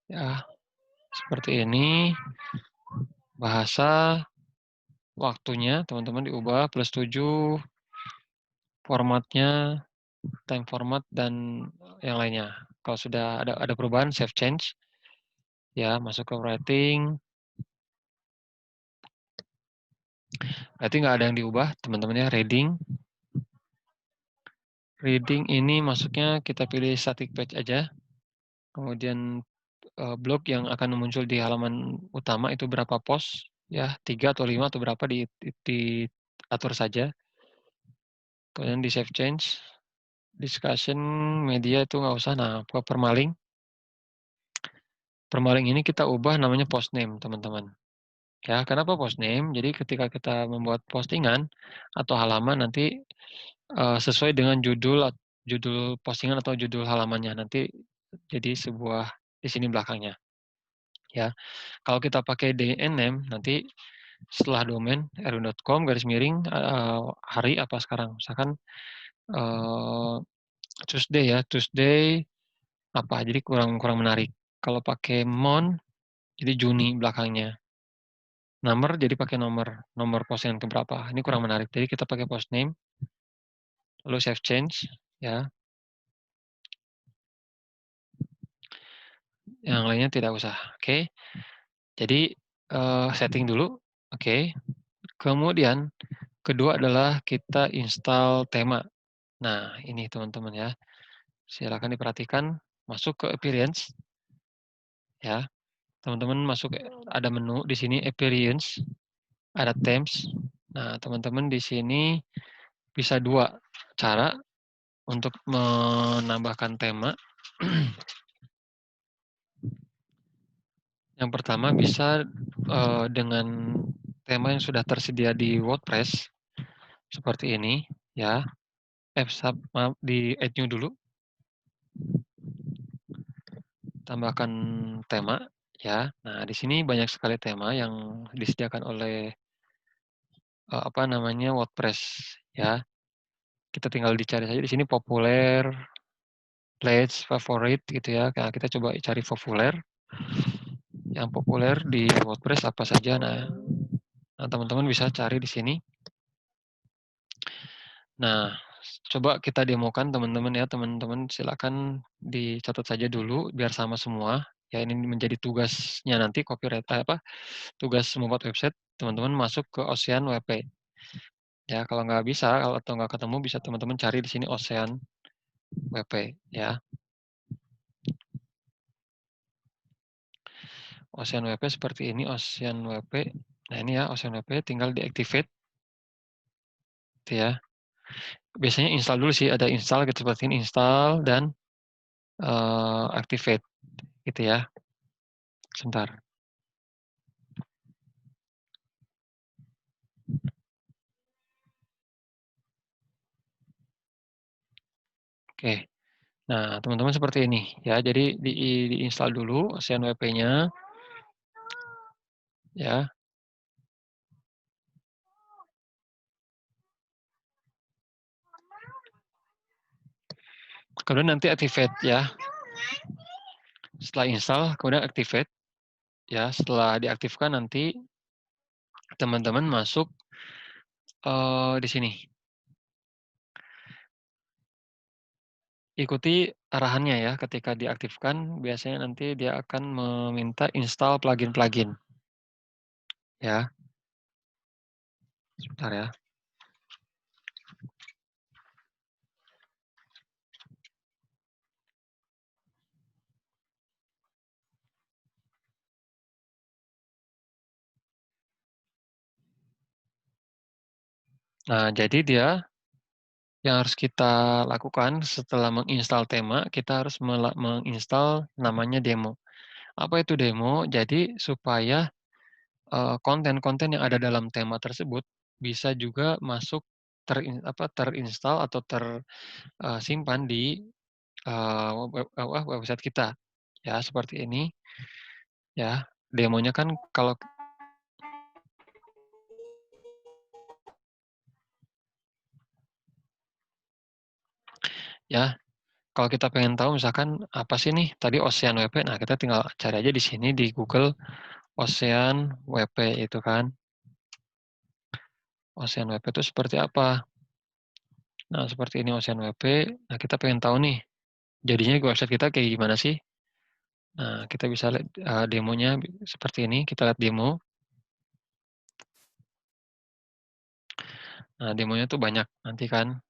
ya. Seperti ini. Bahasa, waktunya teman-teman diubah +7, formatnya, time format dan yang lainnya. Kalau sudah ada perubahan, save change, ya masuk ke writing. Berarti nggak ada yang diubah, teman-teman ya. Reading ini masuknya kita pilih static page aja. Kemudian blog yang akan muncul di halaman utama itu berapa post, ya 3 atau 5 atau berapa diatur saja. Kemudian di save change, discussion, media itu nggak usah. Nah, permaling. Permaling ini kita ubah namanya post name, teman-teman. Ya, kenapa post name? Jadi ketika kita membuat postingan atau halaman nanti sesuai dengan judul postingan atau judul halamannya nanti jadi sebuah di sini belakangnya. Ya, kalau kita pakai domain name nanti setelah domain erwin.com hari apa sekarang? Misalkan Tuesday ya, Tuesday apa? Jadi kurang menarik. Kalau pakai month jadi Juni belakangnya. Nomor jadi pakai nomor postingan keberapa. Ini kurang menarik. Jadi kita pakai post name, lalu save change, ya. Yang lainnya tidak usah. Oke. Jadi setting dulu. Oke. Kemudian kedua adalah kita install tema. Nah, ini teman-teman ya. Silakan diperhatikan. Masuk ke Appearance, ya. Teman-teman masuk ada menu di sini Appearance, ada Themes. Nah, teman-teman di sini bisa dua cara untuk menambahkan tema. Yang pertama bisa dengan tema yang sudah tersedia di WordPress seperti ini, ya. Maaf, di add new dulu. Tambahkan tema, ya. Nah, di sini banyak sekali tema yang disediakan oleh WordPress, ya. Kita tinggal dicari saja di sini populer, pledge, favorit gitu ya. Nah, kita coba cari populer. Yang populer di WordPress apa saja. Nah, teman-teman bisa cari di sini. Nah, coba kita demokan teman-teman ya. Teman-teman silakan dicatat saja dulu biar sama semua. Ya, ini menjadi tugasnya nanti tugas membuat website, teman-teman masuk ke Ocean WP. Ya, kalau nggak bisa atau nggak ketemu bisa teman-teman cari di sini Ocean WP, ya. Ocean WP seperti ini, Ocean WP. Nah, ini ya Ocean WP, tinggal diactivate, gitu ya. Biasanya install dulu sih, ada install gitu seperti ini, install dan activate, gitu ya. Sebentar. Oke. Nah, teman-teman seperti ini ya. Jadi diinstal dulu Ocean WP-nya, ya. Kemudian nanti activate ya. Setelah install, kemudian activate. Ya, setelah diaktifkan nanti teman-teman masuk di sini. Ikuti arahannya ya, ketika diaktifkan biasanya nanti dia akan meminta install plugin-plugin. Ya. Sebentar ya. Nah, jadi dia yang harus kita lakukan setelah menginstal tema, kita harus menginstal namanya demo. Apa itu demo? Jadi supaya konten-konten yang ada dalam tema tersebut bisa juga masuk terinstall atau tersimpan di website kita. Ya, seperti ini. Ya, demonya kan kalau ya, kalau kita pengen tahu misalkan apa sih nih tadi Ocean WP, nah kita tinggal cari aja di sini di Google Ocean WP itu kan. Ocean WP itu seperti apa? Nah, seperti ini Ocean WP. Nah, kita pengen tahu nih, jadinya website kita kayak gimana sih? Nah, kita bisa lihat demonya seperti ini. Kita lihat demo. Nah, demonya tuh banyak nanti kan.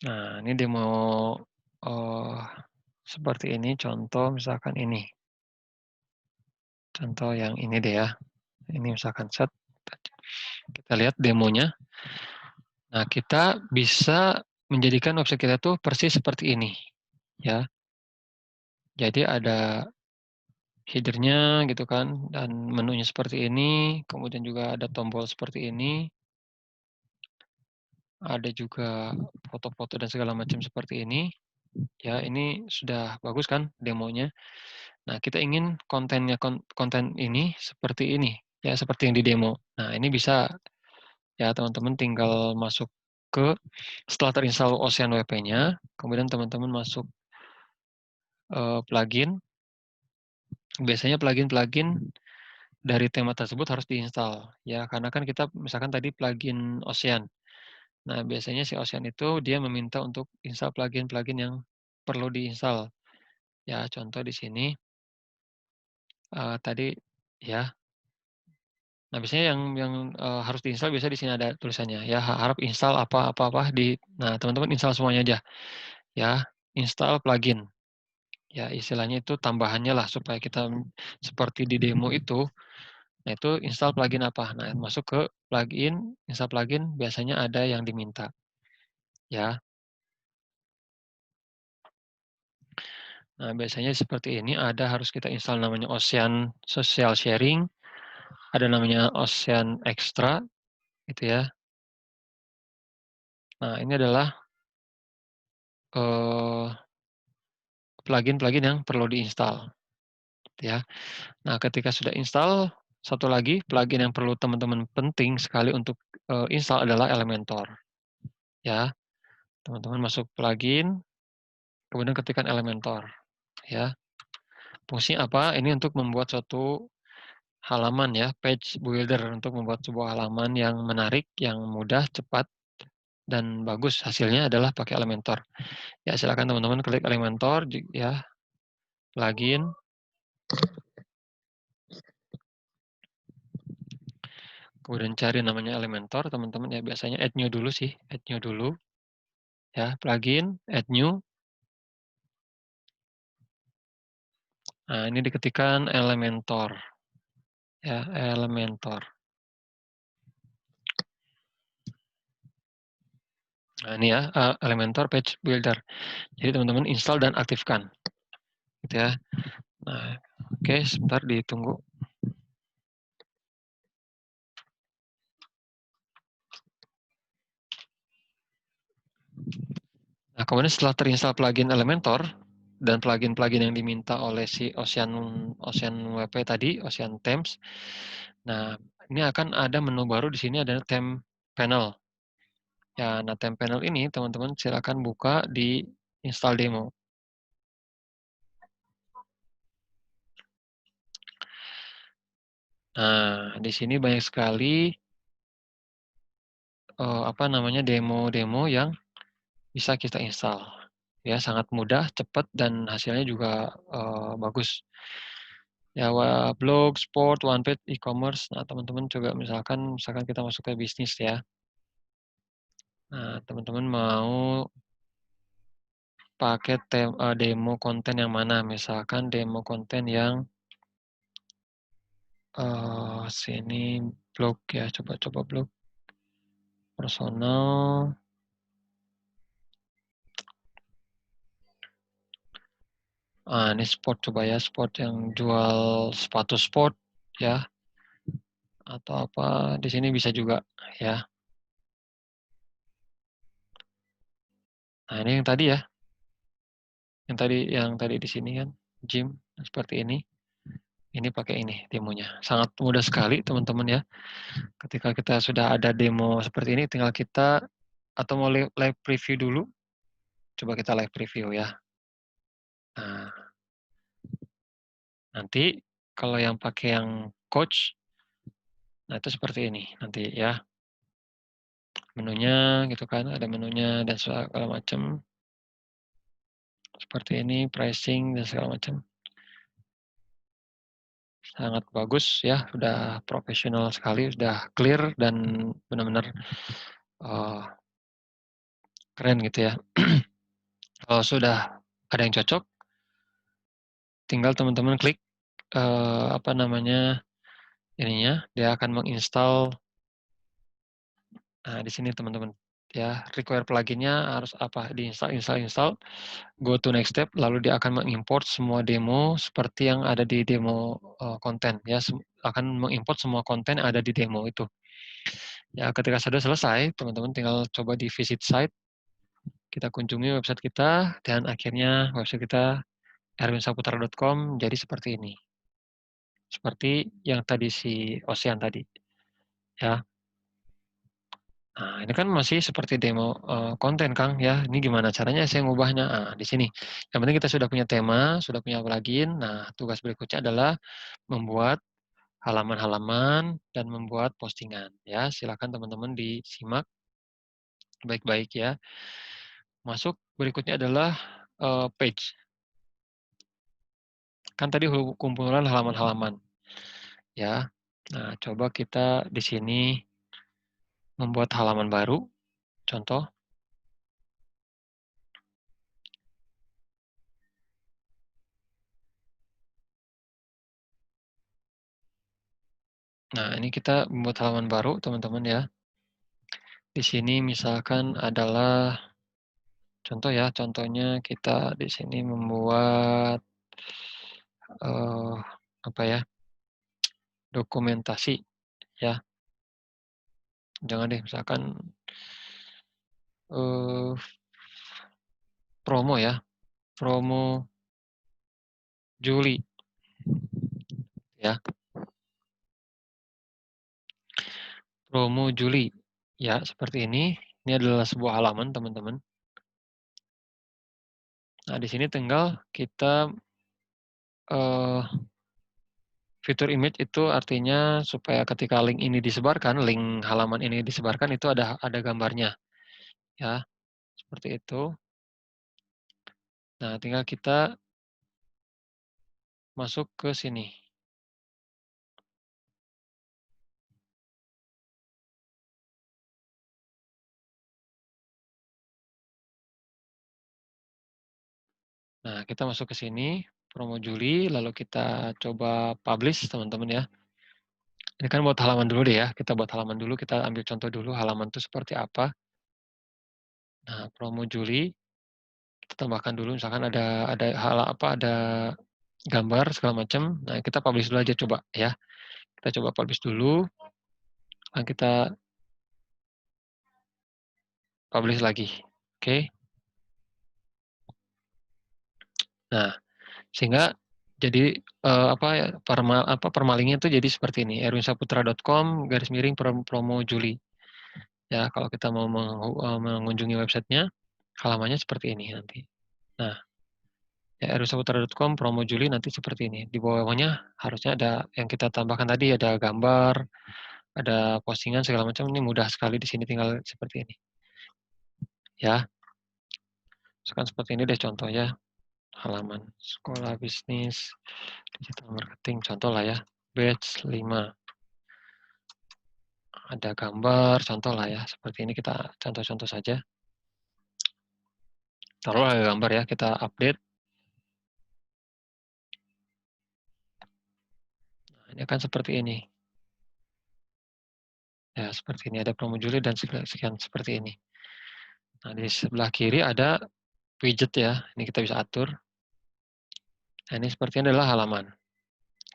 Nah, ini demo seperti ini. Contoh misalkan ini. Contoh yang ini deh ya. Ini misalkan set. Kita lihat demonya. Nah, kita bisa menjadikan website kita tuh persis seperti ini. Ya. Jadi ada header-nya gitu kan, dan menunya seperti ini, kemudian juga ada tombol seperti ini, ada juga foto-foto dan segala macam seperti ini. Ya, ini sudah bagus kan demonya. Nah, kita ingin konten ini seperti ini, ya seperti yang di demo. Nah, ini bisa ya teman-teman tinggal masuk ke setelah terinstall Ocean WP-nya, kemudian teman-teman masuk plugin. Biasanya plugin-plugin dari tema tersebut harus diinstal ya, karena kan kita misalkan tadi plugin Ocean. Nah, biasanya si Ocean itu dia meminta untuk install plugin-plugin yang perlu diinstal. Ya, contoh di sini tadi ya. Nah, biasanya yang harus diinstal biasanya di sini ada tulisannya ya, harap install apa di. Nah, teman-teman install semuanya aja. Ya, install plugin. Ya, istilahnya itu tambahannya lah supaya kita seperti di demo itu. Nah, itu install plugin apa? Nah, masuk ke plugin, install plugin biasanya ada yang diminta. Ya. Nah, biasanya seperti ini ada harus kita install namanya Ocean Social Sharing, ada namanya Ocean Extra gitu ya. Nah, ini adalah plugin-plugin yang perlu diinstal ya. Nah, ketika sudah install, satu lagi plugin yang perlu teman-teman penting sekali untuk install adalah Elementor ya. Teman-teman masuk plugin, kemudian ketikkan Elementor ya. Fungsinya apa? Ini untuk membuat suatu halaman ya, page builder untuk membuat sebuah halaman yang menarik, yang mudah, cepat, dan bagus. Hasilnya adalah pakai Elementor. Ya, silakan teman-teman klik Elementor ya, plugin. Kemudian cari namanya Elementor, teman-teman ya, biasanya add new dulu sih, add new dulu. Ya, plugin, add new. Nah, ini diketikkan Elementor. Ya, Elementor. Nah, ini ya, Elementor Page Builder. Jadi teman-teman install dan aktifkan. Gitu ya. Nah, oke, sebentar ditunggu. Nah, kemudian setelah terinstall plugin Elementor dan plugin-plugin yang diminta oleh si Ocean WP tadi, Ocean Themes. Nah, ini akan ada menu baru di sini, ada theme panel. Ya, nah theme panel ini teman-teman silakan buka di install demo. Nah, di sini banyak sekali demo-demo yang bisa kita install. ya, sangat mudah, cepat, dan hasilnya juga bagus. Ya, blog, sport, one page, e-commerce. Nah, teman-teman juga misalkan kita masuk ke bisnis ya. Nah, teman-teman mau pakai demo konten yang mana? Misalkan demo konten yang sini blog ya, coba blog personal. Ini sport, coba ya, sport yang jual sepatu sport ya, atau apa di sini bisa juga ya. Nah, ini yang tadi ya, yang tadi di sini kan, gym seperti ini. Ini pakai ini demonya. Sangat mudah sekali teman-teman ya. Ketika kita sudah ada demo seperti ini, tinggal kita atau mau live preview dulu. Coba kita live preview ya. Nah, nanti kalau yang pakai yang coach, nah itu seperti ini nanti ya. Menunya gitu kan, ada menunya dan segala macam. Seperti ini, pricing dan segala macam. Sangat bagus ya, sudah profesional sekali, sudah clear dan benar-benar keren gitu ya. Kalau sudah ada yang cocok, tinggal teman-teman klik apa namanya ininya, dia akan menginstal. Nah, di sini teman-teman ya, require pluginnya harus apa, install, go to next step, lalu dia akan mengimport semua demo seperti yang ada di demo konten ya, akan mengimport semua konten yang ada di demo itu. Ya, ketika sudah selesai, teman-teman tinggal coba di visit site, kita kunjungi website kita, dan akhirnya website kita erwinsaputra.com jadi seperti ini. Seperti yang tadi si Ocean tadi. Ya. Nah, ini kan masih seperti demo konten, Kang, ya. Ini gimana caranya saya ngubahnya? Nah, di sini. Yang penting kita sudah punya tema, sudah punya plugin. Nah, tugas berikutnya adalah membuat halaman-halaman dan membuat postingan. Ya, silakan teman-teman disimak baik-baik ya. Masuk berikutnya adalah page. Kan tadi kumpulan halaman-halaman. Ya. Nah, coba kita di sini membuat halaman baru. Contoh. Nah, ini kita membuat halaman baru, teman-teman ya. Di sini misalkan adalah contoh ya, contohnya kita di sini membuat apa ya, dokumentasi ya. Jangan deh, misalkan promo ya, promo Juli ya, promo Juli ya, seperti ini. Ini adalah sebuah halaman, teman-teman. Nah, di sini tinggal kita fitur image itu artinya supaya ketika link ini disebarkan, link halaman ini disebarkan itu ada gambarnya. Ya, seperti itu. Nah, tinggal kita masuk ke sini. Nah, kita masuk ke sini, promo Juli, lalu kita coba publish, teman-teman ya. Ini kan buat halaman dulu deh ya, kita buat halaman dulu, kita ambil contoh dulu halaman itu seperti apa. Nah, promo Juli, kita tambahkan dulu, misalkan ada ada gambar segala macam. Nah, kita publish dulu aja coba ya. Kita coba publish dulu, dan kita publish lagi. Oke. Nah, sehingga jadi permalingnya itu jadi seperti ini, erwinsaputra.com /promo Juli. Ya, kalau kita mau mengunjungi websitenya, halamannya seperti ini nanti. Nah, ya, erwinsaputra.com promo Juli nanti seperti ini. Di bawahnya harusnya ada yang kita tambahkan tadi, ada gambar, ada postingan segala macam. Ini mudah sekali di sini, tinggal seperti ini. Ya. Misalkan seperti ini deh contohnya, halaman sekolah bisnis, digital marketing, contoh lah ya, batch 5. Ada gambar, contoh lah ya, seperti ini kita contoh-contoh saja. Taruh ada gambar ya, kita update. Nah, ini akan seperti ini. Ya, seperti ini. Ada promo Juli dan sekian seperti ini. Nah, di sebelah kiri ada widget ya. Ini kita bisa atur. Nah, ini seperti ini adalah halaman.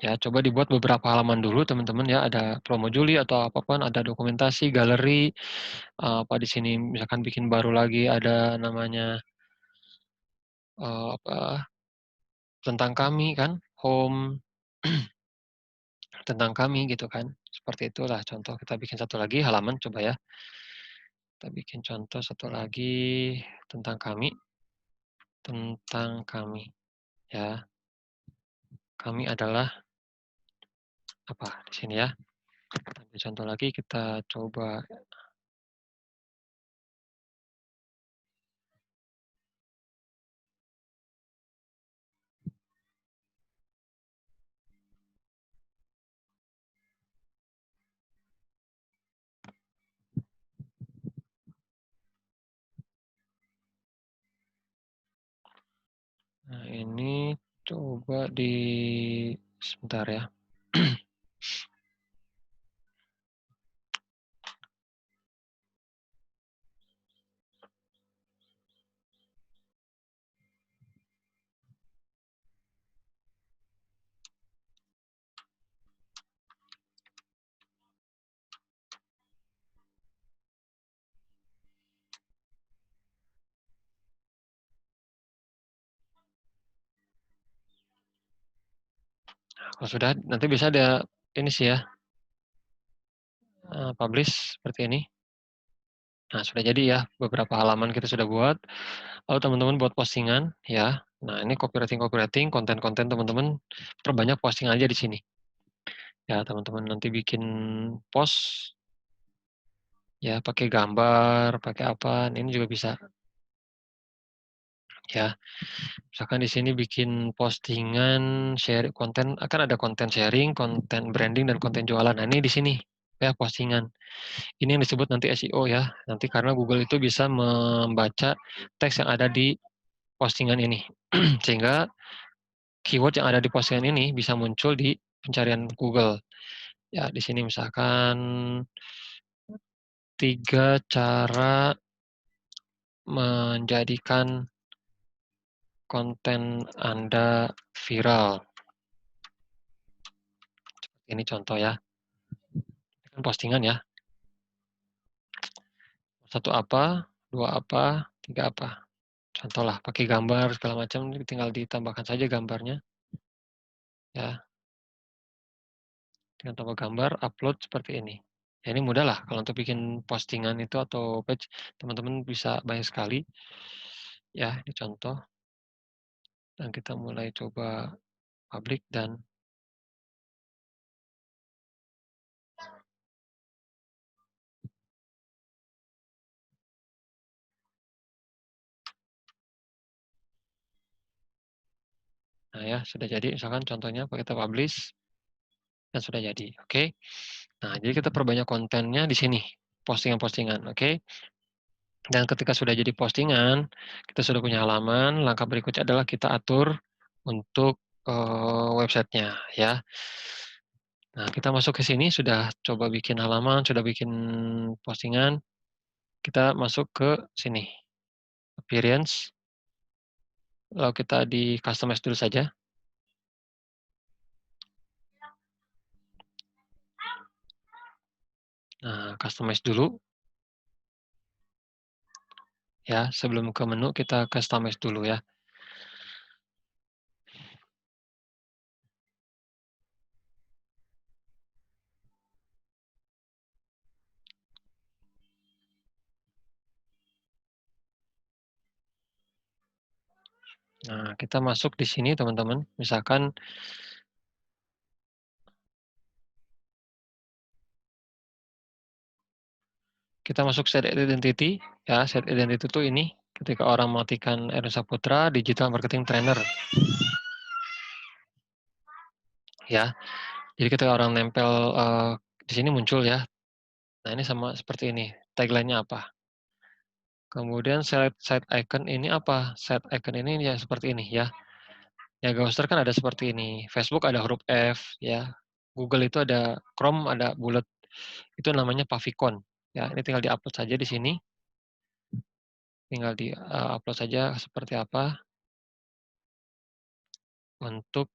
Ya, coba dibuat beberapa halaman dulu teman-teman ya. Ada promo Juli atau apapun, ada dokumentasi, galeri, apa di sini misalkan bikin baru lagi ada namanya apa tentang kami kan, home tentang kami gitu kan. Seperti itulah contoh. Kita bikin satu lagi halaman coba ya. Kita bikin contoh satu lagi tentang kami. Tentang kami ya. Kami adalah apa di sini ya. Ambil contoh lagi kita coba. Nah, ini coba di sebentar ya. Kalau sudah nanti bisa ada ini sih ya. Publish seperti ini. Nah, sudah jadi ya, beberapa halaman kita sudah buat. Lalu teman-teman buat postingan ya. Nah, ini copywriting, konten-konten teman-teman perbanyak posting aja di sini. Ya, teman-teman nanti bikin post ya pakai gambar, pakai apa, ini juga bisa. Ya, misalkan di sini bikin postingan, share konten, akan ada konten sharing, konten branding, dan konten jualan. Nah, ini di sini ya postingan. Ini yang disebut nanti SEO ya. Nanti karena Google itu bisa membaca teks yang ada di postingan ini. Sehingga keyword yang ada di postingan ini bisa muncul di pencarian Google. Ya, di sini misalkan 3 cara menjadikan konten Anda viral. Ini contoh ya. Ini kan postingan ya. 1 apa, 2 apa, 3 apa. Contoh lah, pakai gambar segala macam, tinggal ditambahkan saja gambarnya. Ya, dengan tambah gambar, upload seperti ini. Ya, ini mudah lah kalau untuk bikin postingan itu atau page, teman-teman bisa banyak sekali. Ya, ini contoh. Dan kita mulai coba publik dan nah ya, sudah jadi. Misalkan contohnya kita publish dan sudah jadi. Oke. Nah, jadi kita perbanyak kontennya di sini, postingan-postingan, oke. Dan ketika sudah jadi postingan, kita sudah punya halaman, langkah berikutnya adalah kita atur untuk websitenya ya. Nah, kita masuk ke sini, sudah coba bikin halaman, sudah bikin postingan, kita masuk ke sini, appearance, lalu kita di customize dulu saja. Nah, customize dulu. Ya, sebelum ke menu kita customize dulu ya. Nah, kita masuk di sini teman-teman, misalkan kita masuk set identity, ya set identity itu ini, Ketika orang mengetikkan Erwin Saputra, digital marketing trainer. Ya, jadi ketika orang nempel di sini muncul ya. Nah, ini sama seperti ini. Tagline-nya apa? Kemudian site icon ini apa? Site icon ini ya seperti ini ya. Ya, Ghoster kan ada seperti ini. Facebook ada huruf F ya. Google itu ada Chrome ada bulat. Itu namanya favicon. Ya, ini tinggal diupload saja di sini. Tinggal di upload saja seperti apa untuk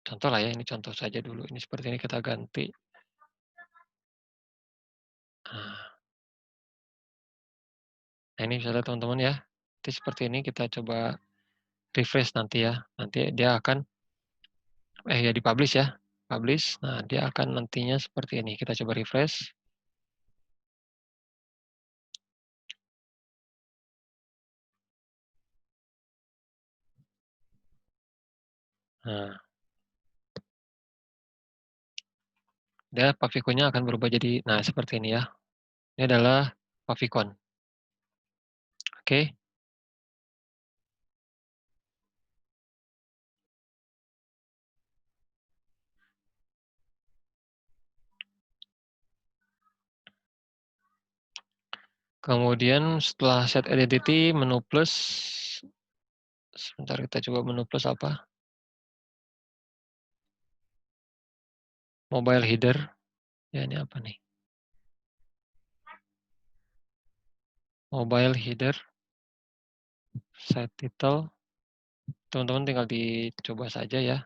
contoh lah ya. Ini contoh saja dulu. Ini seperti ini kita ganti. Nah, ini misalnya teman-teman ya. Nanti seperti ini kita coba refresh nanti ya. Nanti dia akan ya dipublish ya. Publish. Nah, dia akan nantinya seperti ini. Kita coba refresh. Nah, dia favicon-nya akan berubah jadi nah seperti ini ya. Ini adalah favicon. Oke. Kemudian setelah set identity, menu plus. Sebentar kita coba menu plus apa? Mobile header. Ya, ini apa nih? Mobile header. Site title. Teman-teman tinggal dicoba saja ya.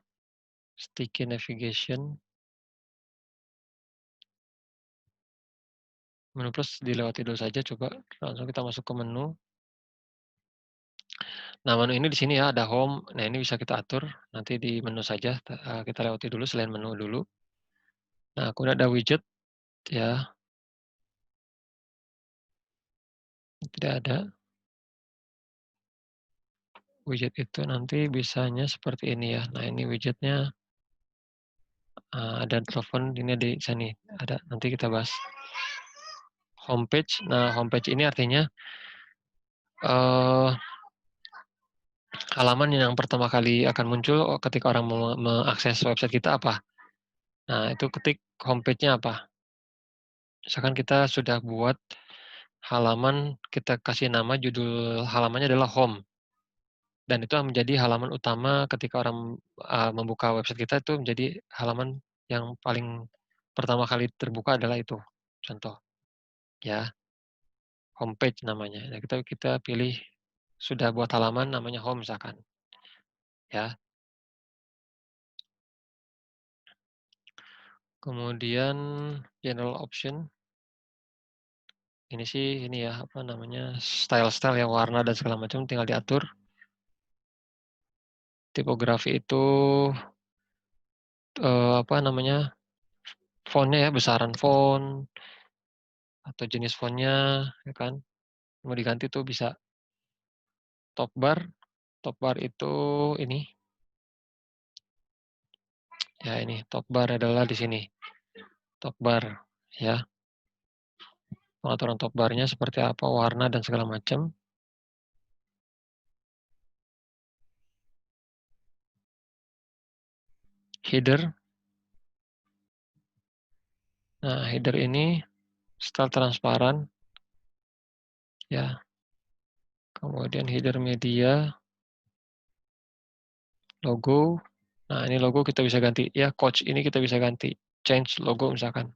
Sticky navigation. Menu plus dilewati dulu saja, coba langsung kita masuk ke menu. Nah, menu ini di sini ya ada home. Nah, ini bisa kita atur nanti di menu saja. Kita lewati dulu selain menu dulu. Nah, kemudian ada widget ya. Tidak ada. Widget itu nanti bisanya seperti ini ya. Nah, ini widgetnya ada telepon ini di sini. Ada. Nanti kita bahas. Homepage. Nah, homepage ini artinya halaman yang pertama kali akan muncul ketika orang mengakses website kita apa. Nah, itu ketik homepage-nya apa. Misalkan kita sudah buat halaman, kita kasih nama judul halamannya adalah home. Dan itu menjadi halaman utama ketika orang membuka website kita itu menjadi halaman yang paling pertama kali terbuka adalah itu. Contoh. Ya, homepage namanya. Nah, kita pilih sudah buat halaman namanya home misalkan. Ya. Kemudian general option. Ini sih ini ya apa namanya style-style yang warna dan segala macam tinggal diatur. Tipografi itu apa namanya fontnya ya besaran font atau jenis fontnya ya kan mau diganti tuh bisa. Top bar itu ini ya ini top bar adalah di sini top bar ya pengaturan top barnya seperti apa warna dan segala macam. Header. Nah, header ini style transparan ya. Kemudian header media, logo. Nah, ini logo kita bisa ganti ya, coach ini kita bisa ganti. Change logo misalkan.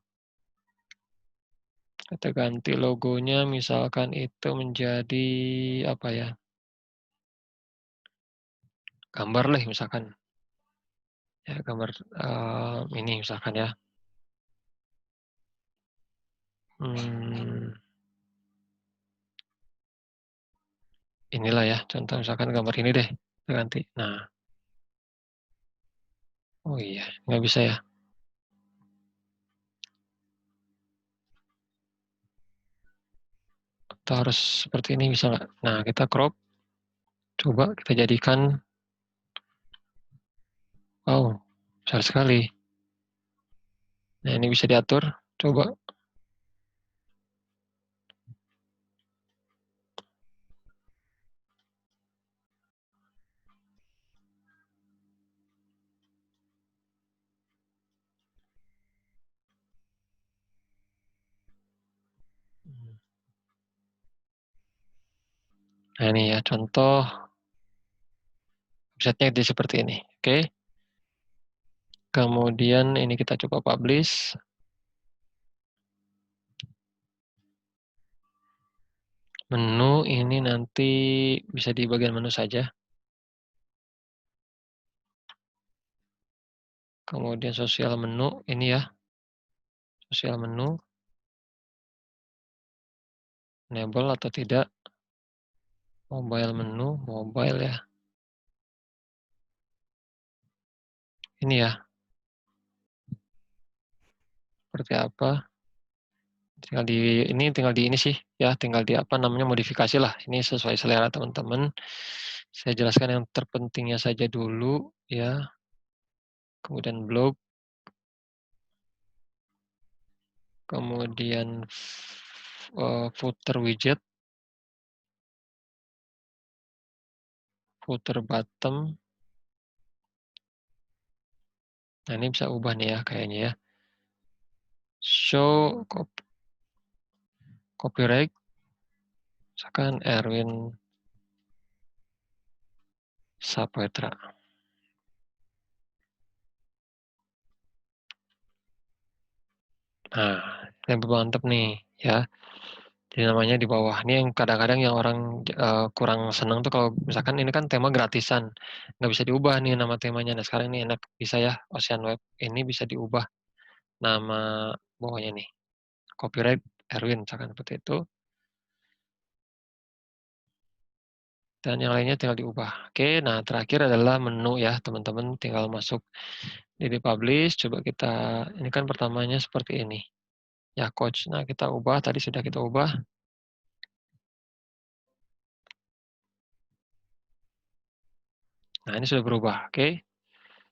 Kita ganti logonya misalkan itu menjadi apa ya? Gambar lah misalkan. Ya, gambar ini misalkan ya. Inilah ya, contoh misalkan gambar ini deh, kita ganti. Nah, oh iya, nggak bisa ya. Kita harus seperti ini bisa nggak? Nah, kita crop. Coba kita jadikan, oh, besar sekali. Nah, ini bisa diatur. Coba. Nah, ini ya contoh website-nya seperti ini. Oke. Kemudian ini kita coba publish. Menu ini nanti bisa di bagian menu saja. Kemudian sosial menu ini ya. Sosial menu. Enable atau tidak. Mobile menu, mobile ya. Ini ya. Seperti apa? Tinggal di ini sih ya, tinggal di apa namanya modifikasi lah. Ini sesuai selera teman-teman. Saya jelaskan yang terpentingnya saja dulu ya. Kemudian blog, kemudian footer widget, footer bottom. Nah, ini bisa ubah nih ya kayaknya ya. Show copyright, misalkan Erwin Saputra. Nah, yang mantep nih ya. Jadi namanya di bawah. Ini yang kadang-kadang yang orang kurang senang tuh kalau misalkan ini kan tema gratisan. Nggak bisa diubah nih nama temanya. Nah sekarang ini enak. Bisa ya, Ocean Web. Ini bisa diubah nama bawahnya nih. Copyright Erwin, misalkan seperti itu. Dan yang lainnya tinggal diubah. Oke, nah terakhir adalah menu ya, teman-teman tinggal masuk di publish. Coba kita, ini kan pertamanya seperti ini. Ya, coach. Nah, kita ubah, tadi sudah kita ubah. Nah, ini sudah berubah, oke.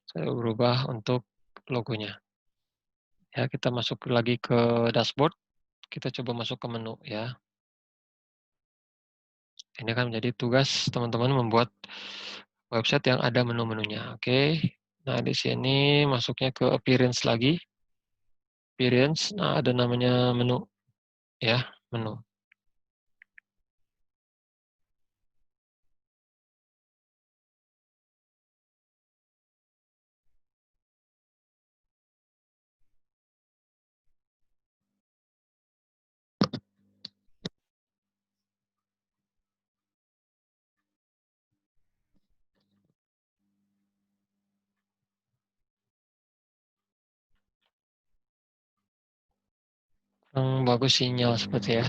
Sudah berubah untuk logonya. Ya, kita masuk lagi ke dashboard. Kita coba masuk ke menu ya. Ini akan menjadi tugas teman-teman membuat website yang ada menu-menunya. Oke. Nah, di sini masuknya ke appearance lagi. Appearance, nah ada namanya menu ya, menu. Yang bagus sinyal seperti ya.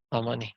Lama nih.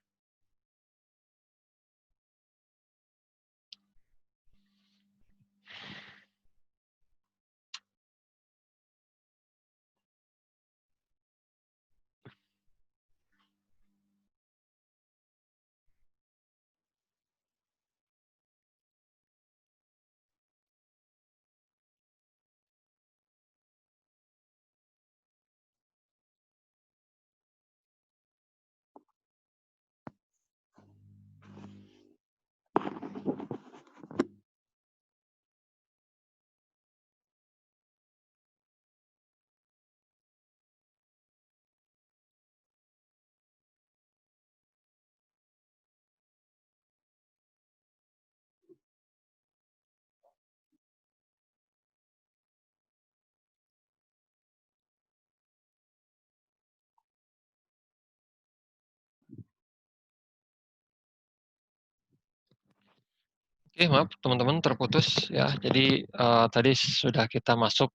Oke, maaf teman-teman terputus ya. Jadi tadi sudah kita masuk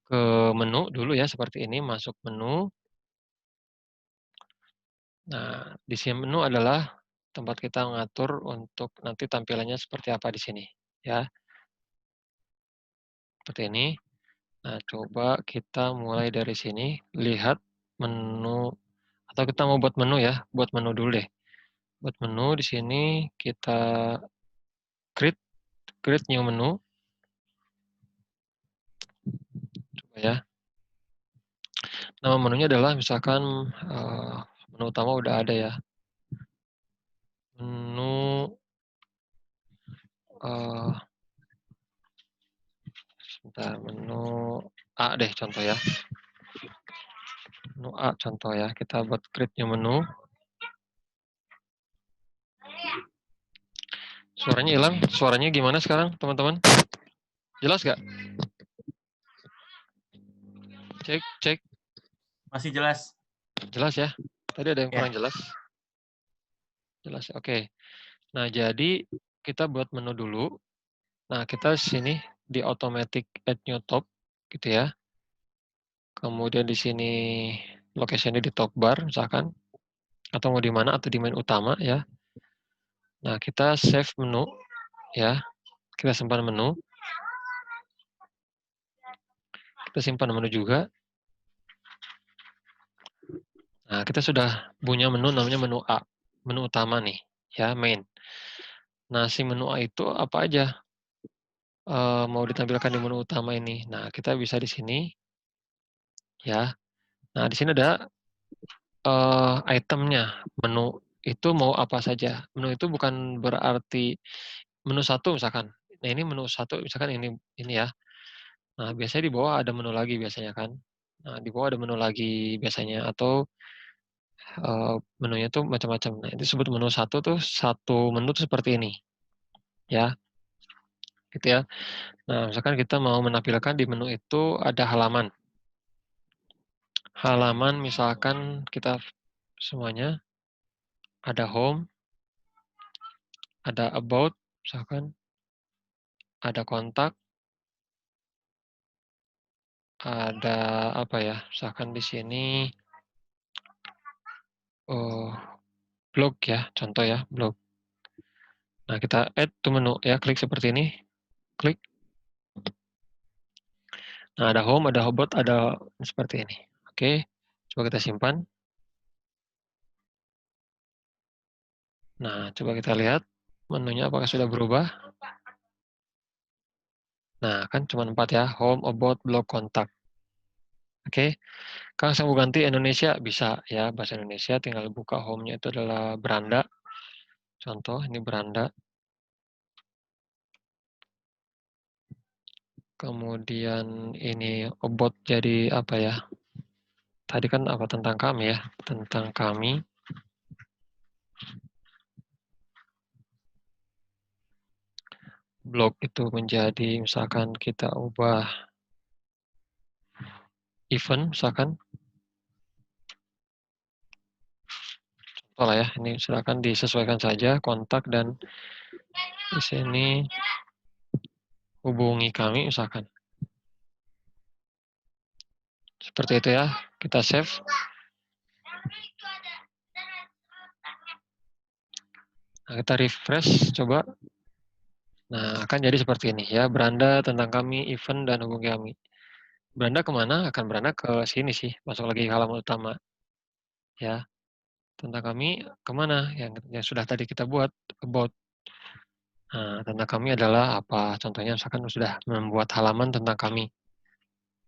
ke menu dulu ya seperti ini, masuk menu. Nah, di sini menu adalah tempat kita mengatur untuk nanti tampilannya seperti apa di sini ya. Seperti ini. Nah, coba kita mulai dari sini, lihat menu atau kita mau buat menu ya, buat menu dulu deh. Buat menu di sini kita create create new menu. Coba ya. Nama menunya adalah misalkan menu utama udah ada ya. Menu sebentar, menu A deh contoh ya. Menu A contoh ya. Kita buat create new menu. Suaranya hilang. Suaranya gimana sekarang, teman-teman? Jelas nggak? Cek, cek. Masih jelas. Jelas ya? Tadi ada yang Ya. kurang jelas. Jelas, oke. Nah, jadi kita buat menu dulu. Nah, kita sini di automatic add new top, gitu ya. Kemudian di sini location di top bar, misalkan. Atau mau di mana, atau di menu utama, ya. Nah, kita save menu, ya. Kita simpan menu. Kita simpan menu juga. Nah, kita sudah punya menu namanya menu A. Menu utama nih, ya, main. Nah, si menu A itu apa aja mau ditampilkan di menu utama ini. Nah, kita bisa di sini, ya. Nah, di sini ada itemnya. Menu itu mau apa saja. Menu itu bukan berarti menu satu misalkan. Nah, ini menu satu misalkan ini ya. Nah, biasanya di bawah ada menu lagi biasanya kan. Nah, di bawah ada menu lagi biasanya atau menunya tuh macam-macam. Nah, itu disebut menu satu tuh satu menu tuh seperti ini, ya, gitu ya. Nah, misalkan kita mau menampilkan di menu itu ada halaman. Halaman misalkan kita semuanya ada home, ada about, misalkan ada kontak, ada apa ya? Misalkan di sini oh, blog ya, contoh ya, blog. Nah, kita add to menu ya, klik seperti ini, klik. Nah, ada home, ada about, ada seperti ini. Oke, coba kita simpan. Nah, coba kita lihat menunya apakah sudah berubah. Nah, kan cuma 4 ya, home, about, blog, kontak. Oke, Kang saya mau ganti Indonesia, bisa ya, bahasa Indonesia, tinggal buka home-nya itu adalah beranda. Contoh, ini beranda. Kemudian ini about jadi apa ya? Tadi kan apa tentang kami ya? Tentang kami. Blog itu menjadi misalkan kita ubah event misalkan. Contoh lah ya, ini silakan disesuaikan saja kontak dan di sini hubungi kami misalkan. Seperti itu ya, kita save. Nah, kita refresh coba. Nah, akan jadi seperti ini ya, beranda tentang kami, event, dan hubungi kami. Beranda kemana? Akan beranda ke sini sih, masuk lagi ke halaman utama. Ya, tentang kami kemana? Yang sudah tadi kita buat, about. Nah, tentang kami adalah apa? Contohnya misalkan sudah membuat halaman tentang kami.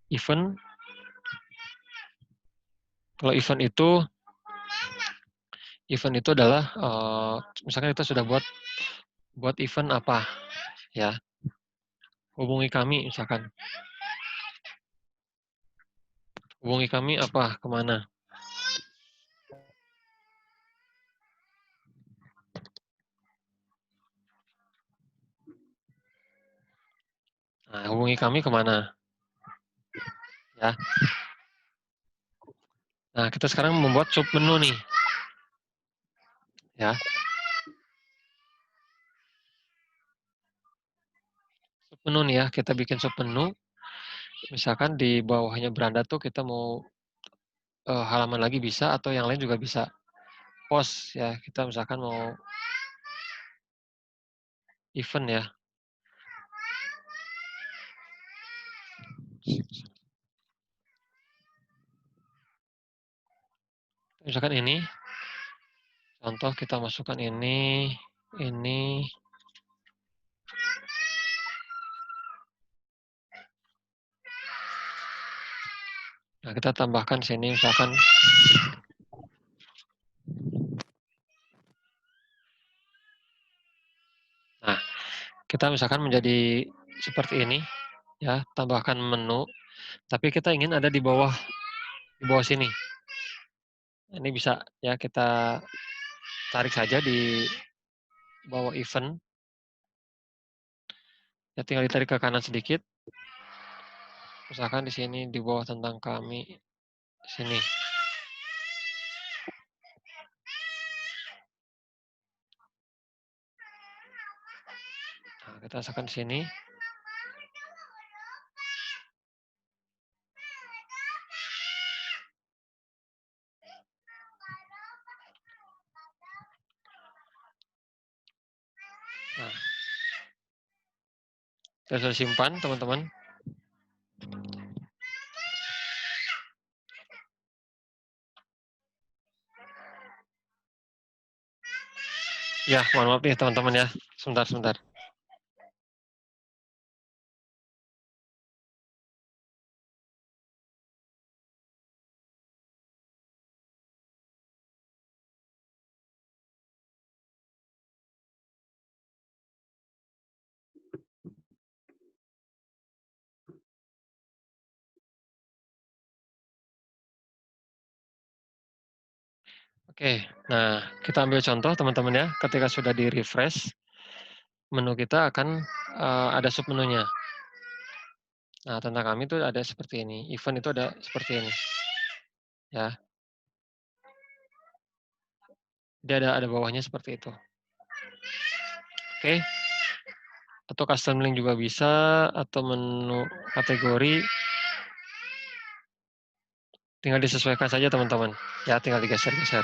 Event, kalau event itu adalah, misalkan kita sudah buat event apa, ya. Hubungi kami misalkan. Hubungi kami apa, kemana. Nah, hubungi kami kemana, ya. Nah, kita sekarang membuat sub menu nih, ya. Sub menu nih ya, kita bikin sub menu. Misalkan di bawahnya beranda tuh kita mau halaman lagi bisa atau yang lain juga bisa. Post ya, kita misalkan mau event ya. Misalkan ini, contoh kita masukkan ini. Nah, kita tambahkan sini misalkan. Nah, kita misalkan menjadi seperti ini, ya, tambahkan menu. Tapi kita ingin ada di bawah sini. Ini bisa ya kita tarik saja di bawah event. Ya tinggal ditarik ke kanan sedikit. Misalkan di sini di bawah tentang kami sini. Nah, kita rasakan di sini. Nah, kita sudah simpan, teman-teman. Ya, mohon maaf nih teman-teman ya. Sebentar. Oke, nah kita ambil contoh teman-teman ya. Ketika sudah di-refresh, menu kita akan ada submenunya. Nah, tentang kami itu ada seperti ini. Event itu ada seperti ini. Ya. Dia ada bawahnya seperti itu. Oke. Atau custom link juga bisa, atau menu kategori. Tinggal disesuaikan saja teman-teman. Ya, tinggal digeser-geser.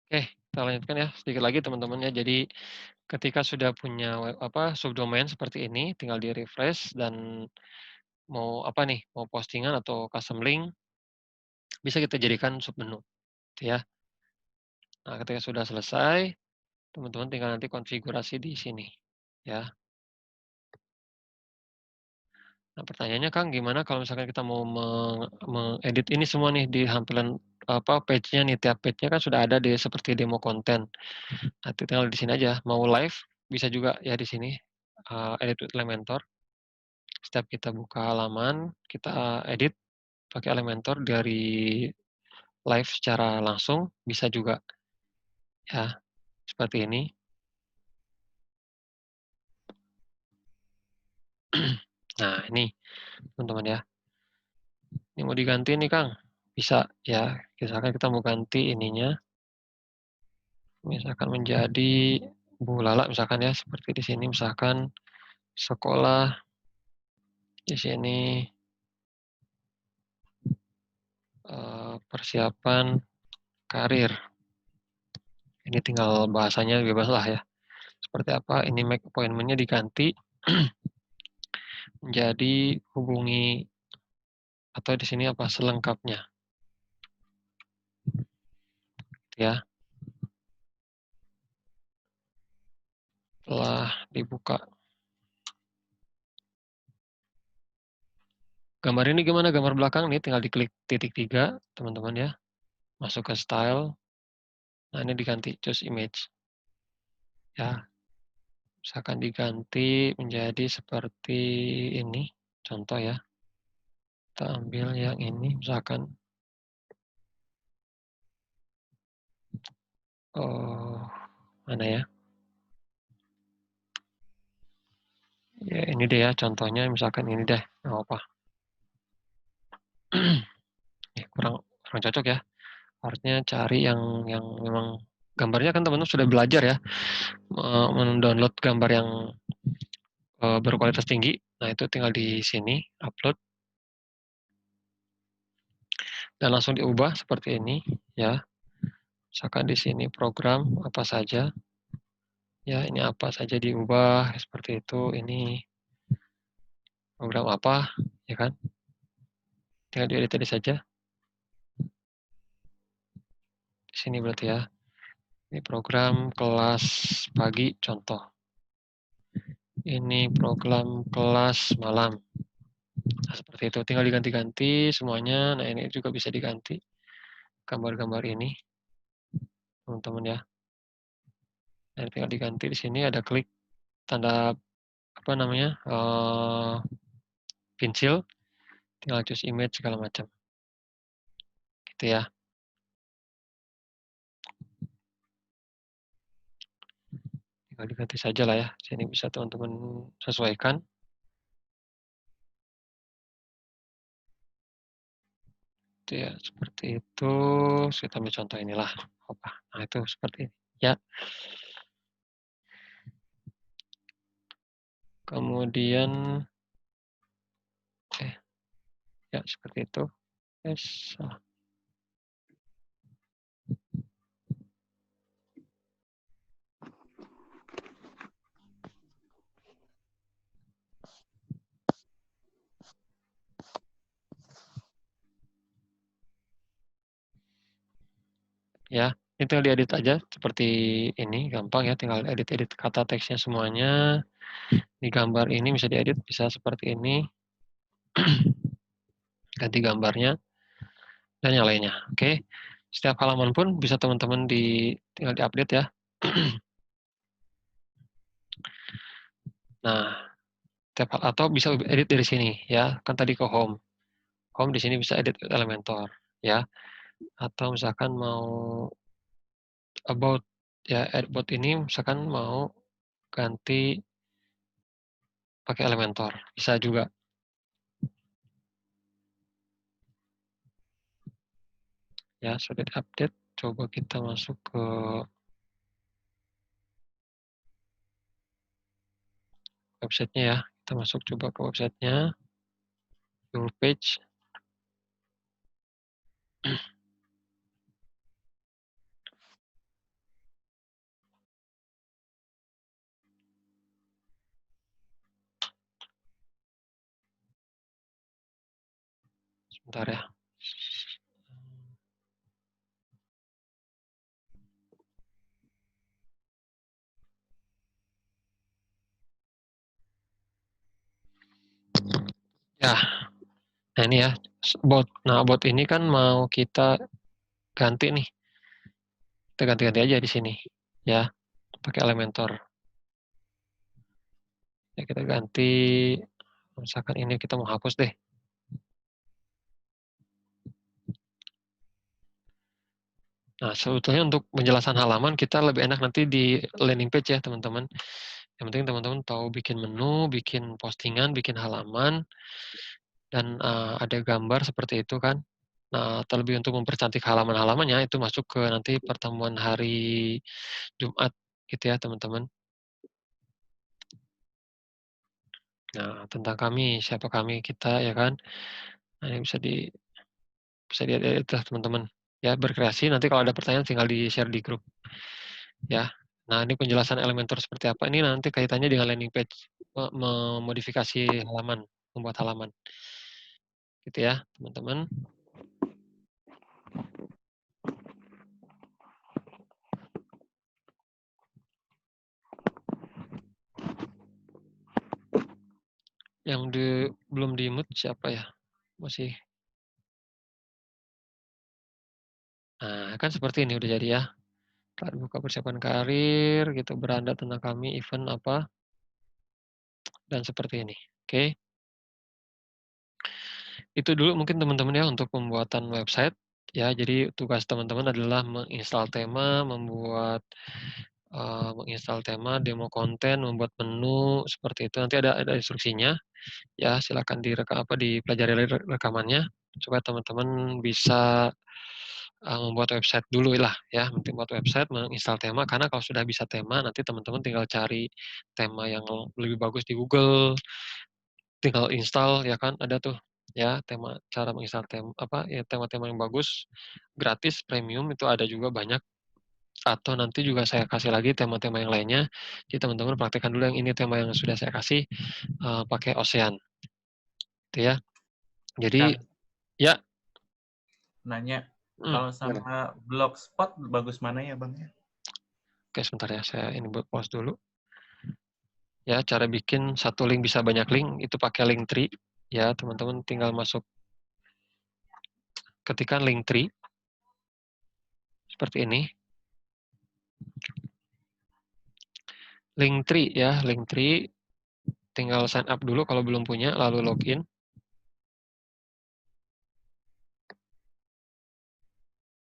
Oke, kita lanjutkan ya. Sedikit lagi teman-teman ya. Jadi ketika sudah punya subdomain seperti ini, tinggal di-refresh dan mau apa nih, mau postingan atau custom link, bisa kita jadikan submenu, gitu ya. Nah, ketika sudah selesai, teman-teman tinggal nanti konfigurasi di sini, ya. Nah, pertanyaannya Kang, gimana kalau misalkan kita mau mengedit ini semua nih di tampilan page-nya nih, tiap page-nya kan sudah ada di seperti demo konten. Nah, tinggal di sini aja, mau live bisa juga ya di sini, edit with Elementor. Setiap kita buka halaman, kita edit pakai Elementor dari live secara langsung, bisa juga ya, seperti ini. Nah, ini teman-teman ya. Ini mau diganti nih Kang, bisa ya. Misalkan kita mau ganti ininya, misalkan menjadi Bu Lala misalkan ya, seperti di sini misalkan sekolah, di sini persiapan karir. Ini tinggal bahasanya bebas lah ya. Seperti apa, ini make appointment-nya diganti menjadi hubungi, atau di sini apa selengkapnya ya. Telah dibuka. Gambar ini gimana, gambar belakang nih tinggal diklik titik 3 teman-teman ya. Masuk ke style. Nah, ini diganti choose image. Ya. Misalkan diganti menjadi seperti ini. Contoh ya. Kita ambil yang ini misalkan mana ya? Ya ini deh ya contohnya, misalkan ini deh. Nggak apa. kurang cocok ya. Harusnya cari yang memang gambarnya kan teman-teman sudah belajar ya, mendownload gambar yang berkualitas tinggi. Nah, itu tinggal di sini, upload. Dan langsung diubah seperti ini, ya. Misalkan di sini program apa saja, ya ini apa saja diubah, seperti itu, ini program apa, ya kan. Tinggal diedit tadi saja. Di sini berarti ya. Ini program kelas pagi, contoh. Ini program kelas malam. Nah, seperti itu. Tinggal diganti-ganti semuanya. Nah, ini juga bisa diganti. Gambar-gambar ini, teman-teman ya. Nah, tinggal diganti di sini ada klik tanda apa namanya pensil. Tinggal choose image segala macam. Gitu ya. Tinggal diganti saja lah ya. Sini bisa teman-teman sesuaikan. Itu ya, seperti itu. Kita ambil contoh inilah. Apa? Nah, itu seperti ini. Ya. Kemudian ya seperti itu. Yes. Ya, ini tinggal diedit aja seperti ini, gampang ya, tinggal edit-edit kata teksnya semuanya. Di gambar ini bisa diedit, bisa seperti ini. Ganti gambarnya dan yang lainnya. Oke. Setiap halaman pun bisa teman-teman tinggal diupdate ya. Nah, atau bisa edit dari sini ya. Kan tadi ke home. Home di sini bisa edit Elementor ya. Atau misalkan mau about ya, about ini misalkan mau ganti pakai Elementor, bisa juga. Ya, sudah diupdate. Coba kita masuk ke websitenya ya. Kita masuk coba ke websitenya. Your page. Sebentar ya. Ya, nah ini ya. Nah, bot ini kan mau kita ganti nih. Kita ganti-ganti aja di sini. Ya, pakai Elementor. Ya, kita ganti. Misalkan ini kita mau hapus deh. Nah, sebetulnya untuk penjelasan halaman kita lebih enak nanti di landing page ya, teman-teman. Yang penting teman-teman tahu bikin menu, bikin postingan, bikin halaman, dan ada gambar seperti itu kan. Nah, terlebih untuk mempercantik halaman-halamannya, itu masuk ke nanti pertemuan hari Jumat gitu ya, teman-teman. Nah, tentang kami, siapa kami, kita ya kan. Nah, ini bisa dilihat teman-teman. Ya, berkreasi, nanti kalau ada pertanyaan tinggal di-share di grup. Ya. Nah, ini penjelasan Elementor seperti apa. Ini nanti kaitannya dengan landing page, memodifikasi halaman, membuat halaman. Gitu ya, teman-teman. Yang belum di-mute siapa ya? Masih. Nah, kan seperti ini udah jadi ya. Saat buka persiapan karir, gitu, beranda tentang kami, event apa, dan seperti ini. Oke. Itu dulu mungkin teman-teman ya untuk pembuatan website. Ya, jadi tugas teman-teman adalah menginstal tema, menginstal tema, demo konten, membuat menu, seperti itu. Nanti ada instruksinya. Ya, silakan dipelajari rekamannya supaya teman-teman bisa membuat website dulu lah ya, membuat website, menginstal tema, karena kalau sudah bisa tema, nanti teman-teman tinggal cari tema yang lebih bagus di Google, tinggal install ya kan, ada tuh ya tema, cara menginstal tema-tema yang bagus, gratis, premium itu ada juga banyak, atau nanti juga saya kasih lagi tema-tema yang lainnya, jadi teman-teman praktekkan dulu yang ini tema yang sudah saya kasih, pakai Ocean, gitu ya. Jadi, Kang, ya, nanya, kalau gimana? sama Blogspot bagus mana ya Bang ya? Oke, sebentar ya, saya ini buat pause dulu. Ya, cara bikin satu link bisa banyak link, itu pakai Linktree. Ya, teman-teman tinggal masuk, ketikkan Linktree, seperti ini. Linktree ya, Linktree, tinggal sign up dulu kalau belum punya, lalu login.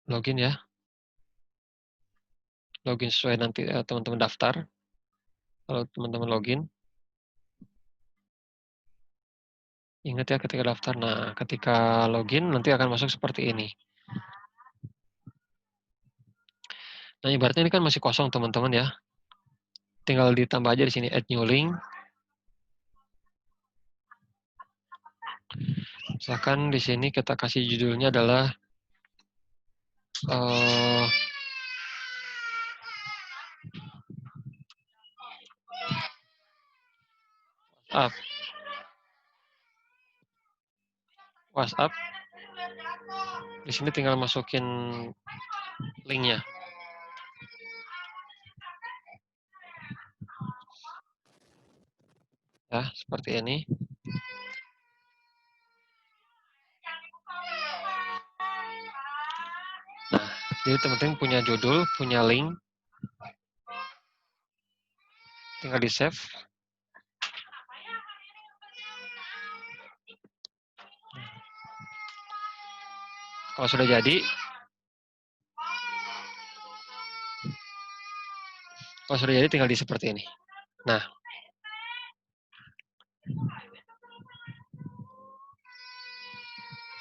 Login ya. Login sesuai nanti teman-teman daftar. Kalau teman-teman login, ingat ya ketika daftar. Nah, ketika login nanti akan masuk seperti ini. Nah, ibaratnya ini kan masih kosong teman-teman ya. Tinggal ditambah aja di sini add new link. Misalkan di sini kita kasih judulnya adalah uh, up, WhatsApp. Di sini tinggal masukin linknya. Ya, seperti ini. Nah, jadi teman-teman punya judul, punya link, tinggal di save. Kalau sudah jadi, tinggal di seperti ini. Nah,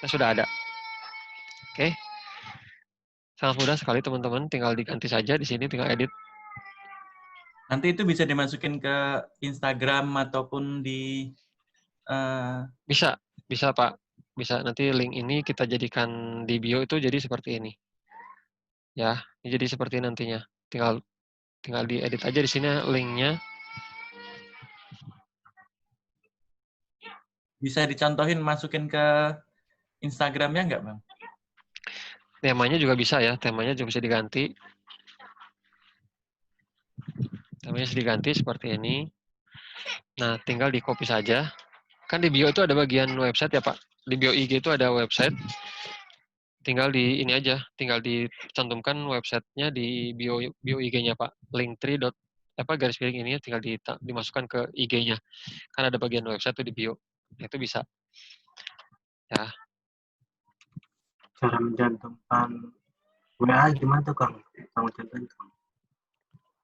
sudah ada. Oke, sangat mudah sekali teman-teman. Tinggal diganti saja di sini, tinggal edit. Nanti itu bisa dimasukin ke Instagram ataupun di Bisa, bisa Pak. Bisa, nanti link ini kita jadikan di bio itu jadi seperti ini. Ya, jadi seperti nantinya. Tinggal tinggal diedit aja di sini linknya. bisa dicontohin masukin ke Instagramnya nggak Bang? Temanya juga bisa ya, temanya juga bisa diganti. Temanya bisa diganti seperti ini. Nah, tinggal di copy saja. Kan di bio itu ada bagian website ya Pak. Di bio IG itu ada website. Tinggal di ini aja, tinggal dicantumkan websitenya di bio IG-nya Pak. Linktree garis miring ini tinggal dimasukkan ke IG-nya. Kan ada bagian website tuh di bio. Nah, itu bisa. Ya, Cara mencantumkan WA gimana tuh Kang? Kamu contohin Kang.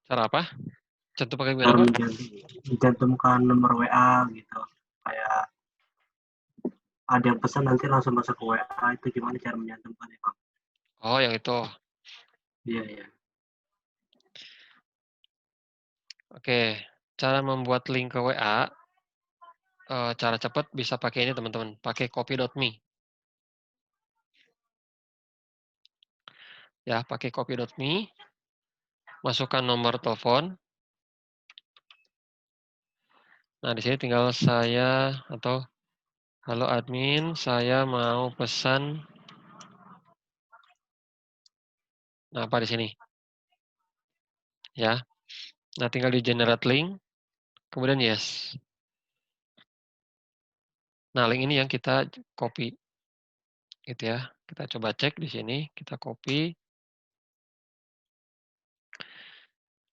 cara apa? Cantum pakai gimana Cara Pak? mencantumkan nomor WA gitu. Kayak ada yang pesan nanti langsung masuk ke WA, itu gimana cara mencantumkannya Kang? Oh, yang itu. Iya, iya. Oke, cara membuat link ke WA, cara cepat bisa pakai ini teman-teman, pakai copy.me. Ya, pakai copy.me, masukkan nomor telepon. Nah, di sini tinggal halo admin, saya mau pesan. Nah, apa di sini? Ya. Nah, tinggal di generate link, kemudian yes. Nah, link ini yang kita copy. Gitu ya. Kita coba cek di sini, kita copy.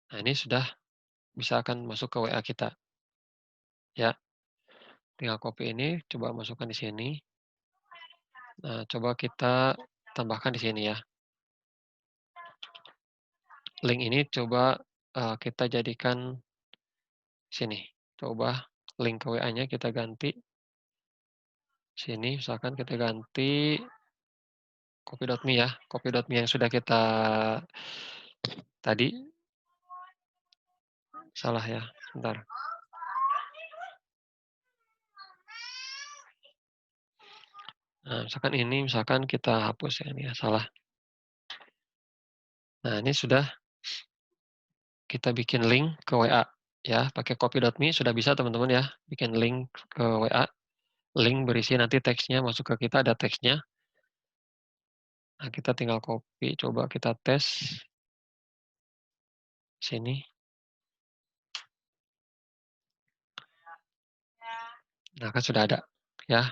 Nah, ini sudah bisa akan masuk ke WA kita. Ya. Tinggal copy ini, coba masukkan di sini. Nah, coba kita tambahkan di sini ya. Link ini coba kita jadikan sini. Coba link ke WA-nya kita ganti. Sini, misalkan kita ganti copy.me ya, copy.me yang sudah kita tadi. Salah ya, sebentar. Nah, misalkan kita hapus ya, ini ya, salah. Nah, ini sudah kita bikin link ke WA ya, pakai copy.me sudah bisa teman-teman ya, bikin link ke WA. Link berisi nanti teksnya masuk ke kita, ada teksnya. Nah, kita tinggal copy, coba kita tes. Sini. Nah, kan sudah ada ya.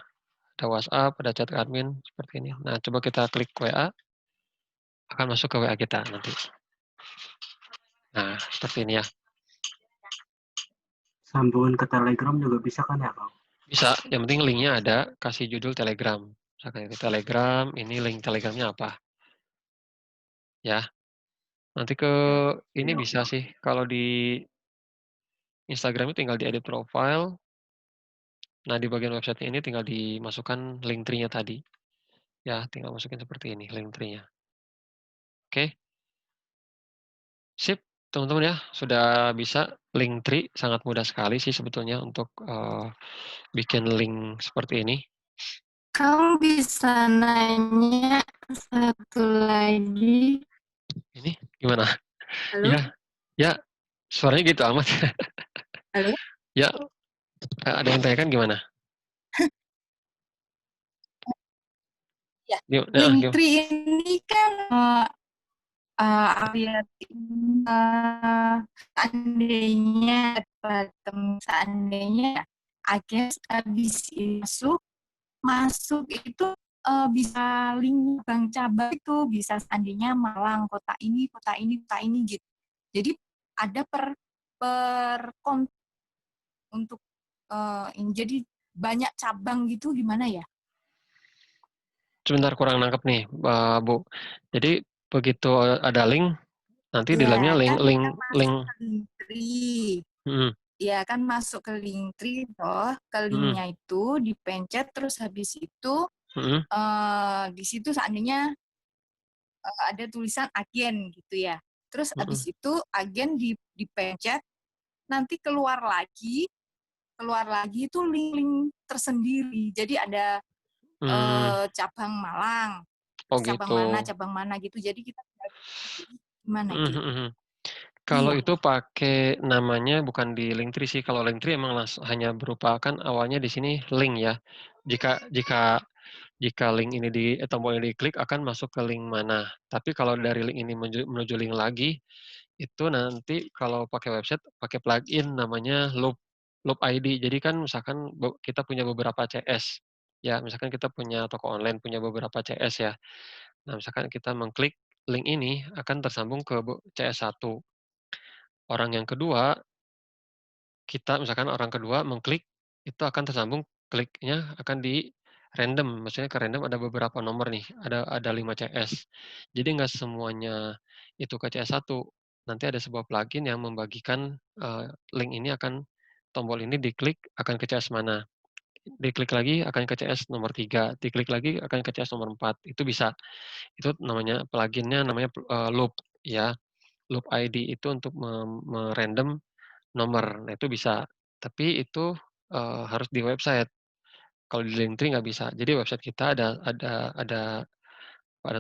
Ada WhatsApp, ada chat admin seperti ini. Nah, coba kita klik WA, akan masuk ke WA kita nanti. Nah, seperti ini ya. Sambungan ke Telegram juga bisa kan ya, Bang? Bisa, yang penting linknya ada, kasih judul Telegram. Misalkan ke Telegram, ini link Telegramnya apa. Ya, nanti ke ini bisa sih, kalau di Instagram itu tinggal diedit profile. Nah, di bagian website ini tinggal dimasukkan link tree-nya tadi. Ya, tinggal masukin seperti ini, link tree-nya. Oke. Sip, teman-teman ya, sudah bisa link tree, sangat mudah sekali sih sebetulnya untuk bikin link seperti ini. Kamu bisa nanya satu lagi. Ini gimana? Halo? Ya, suaranya gitu amat. Halo? Ya, ada yang tanyakan gimana? Ya, Gimana? Linktree ini kan seandainya agen habis masuk itu bisa link bank cabang itu bisa seandainya Malang, kota ini gitu. Jadi ada per untuk ini jadi banyak cabang gitu gimana ya? Sebentar, kurang nangkep nih, Bu. Jadi begitu ada link, nanti di dalamnya kan link. Linktree. Ya kan masuk ke Linktree toh, ke linknya itu dipencet terus habis itu di situ seandainya ada tulisan agen gitu ya. Terus habis itu agen dipencet, nanti keluar lagi itu link-link tersendiri. Jadi ada cabang Malang, cabang mana gitu. Jadi kita gimana gitu. Kalau itu pakai namanya bukan di Linktree sih. Kalau Linktree emang hanya berupa kan awalnya di sini link ya. Jika link ini tombol ini diklik akan masuk ke link mana. Tapi kalau dari link ini menuju link lagi, itu nanti kalau pakai website pakai plugin namanya Loop ID. Jadi kan misalkan kita punya beberapa CS. Ya, misalkan kita punya toko online, punya beberapa CS ya. Nah, misalkan kita mengklik link ini akan tersambung ke CS1. Orang yang kedua, misalkan orang kedua mengklik, itu akan tersambung, kliknya akan di random, maksudnya ke random ada beberapa nomor nih, ada 5 CS. Jadi nggak semuanya itu ke CS1. Nanti ada sebuah plugin yang membagikan link ini tombol ini diklik akan ke CS mana. Diklik lagi akan ke CS nomor 3, diklik lagi akan ke CS nomor 4. Itu bisa. Itu namanya pluginnya namanya Loop ya. Loop ID itu untuk merandom nomor. Nah, itu bisa. Tapi itu harus di website. Kalau di Linktree nggak bisa. Jadi website kita ada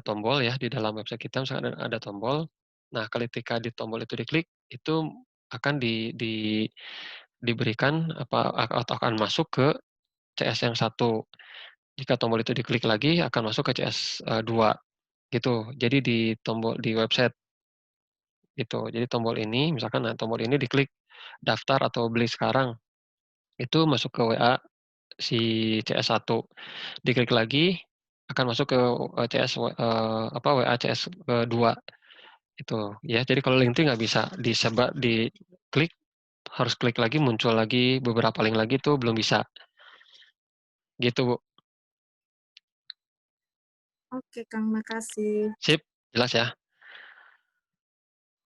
tombol ya di dalam website kita misalkan ada tombol. Nah, ketika di tombol itu diklik, itu akan diberikan atau akan masuk ke CS yang satu. Jika tombol itu diklik lagi akan masuk ke CS 2 gitu. Jadi di website gitu. Jadi tombol ini misalkan tombol ini diklik daftar atau beli sekarang. Itu masuk ke WA si CS1. Diklik lagi akan masuk ke CS WA CS kedua. Itu ya. Jadi kalau LinkedIn nggak bisa diklik, harus klik lagi muncul lagi beberapa link lagi tuh belum bisa. Gitu, Bu. Oke, Kang, makasih. Sip, jelas ya?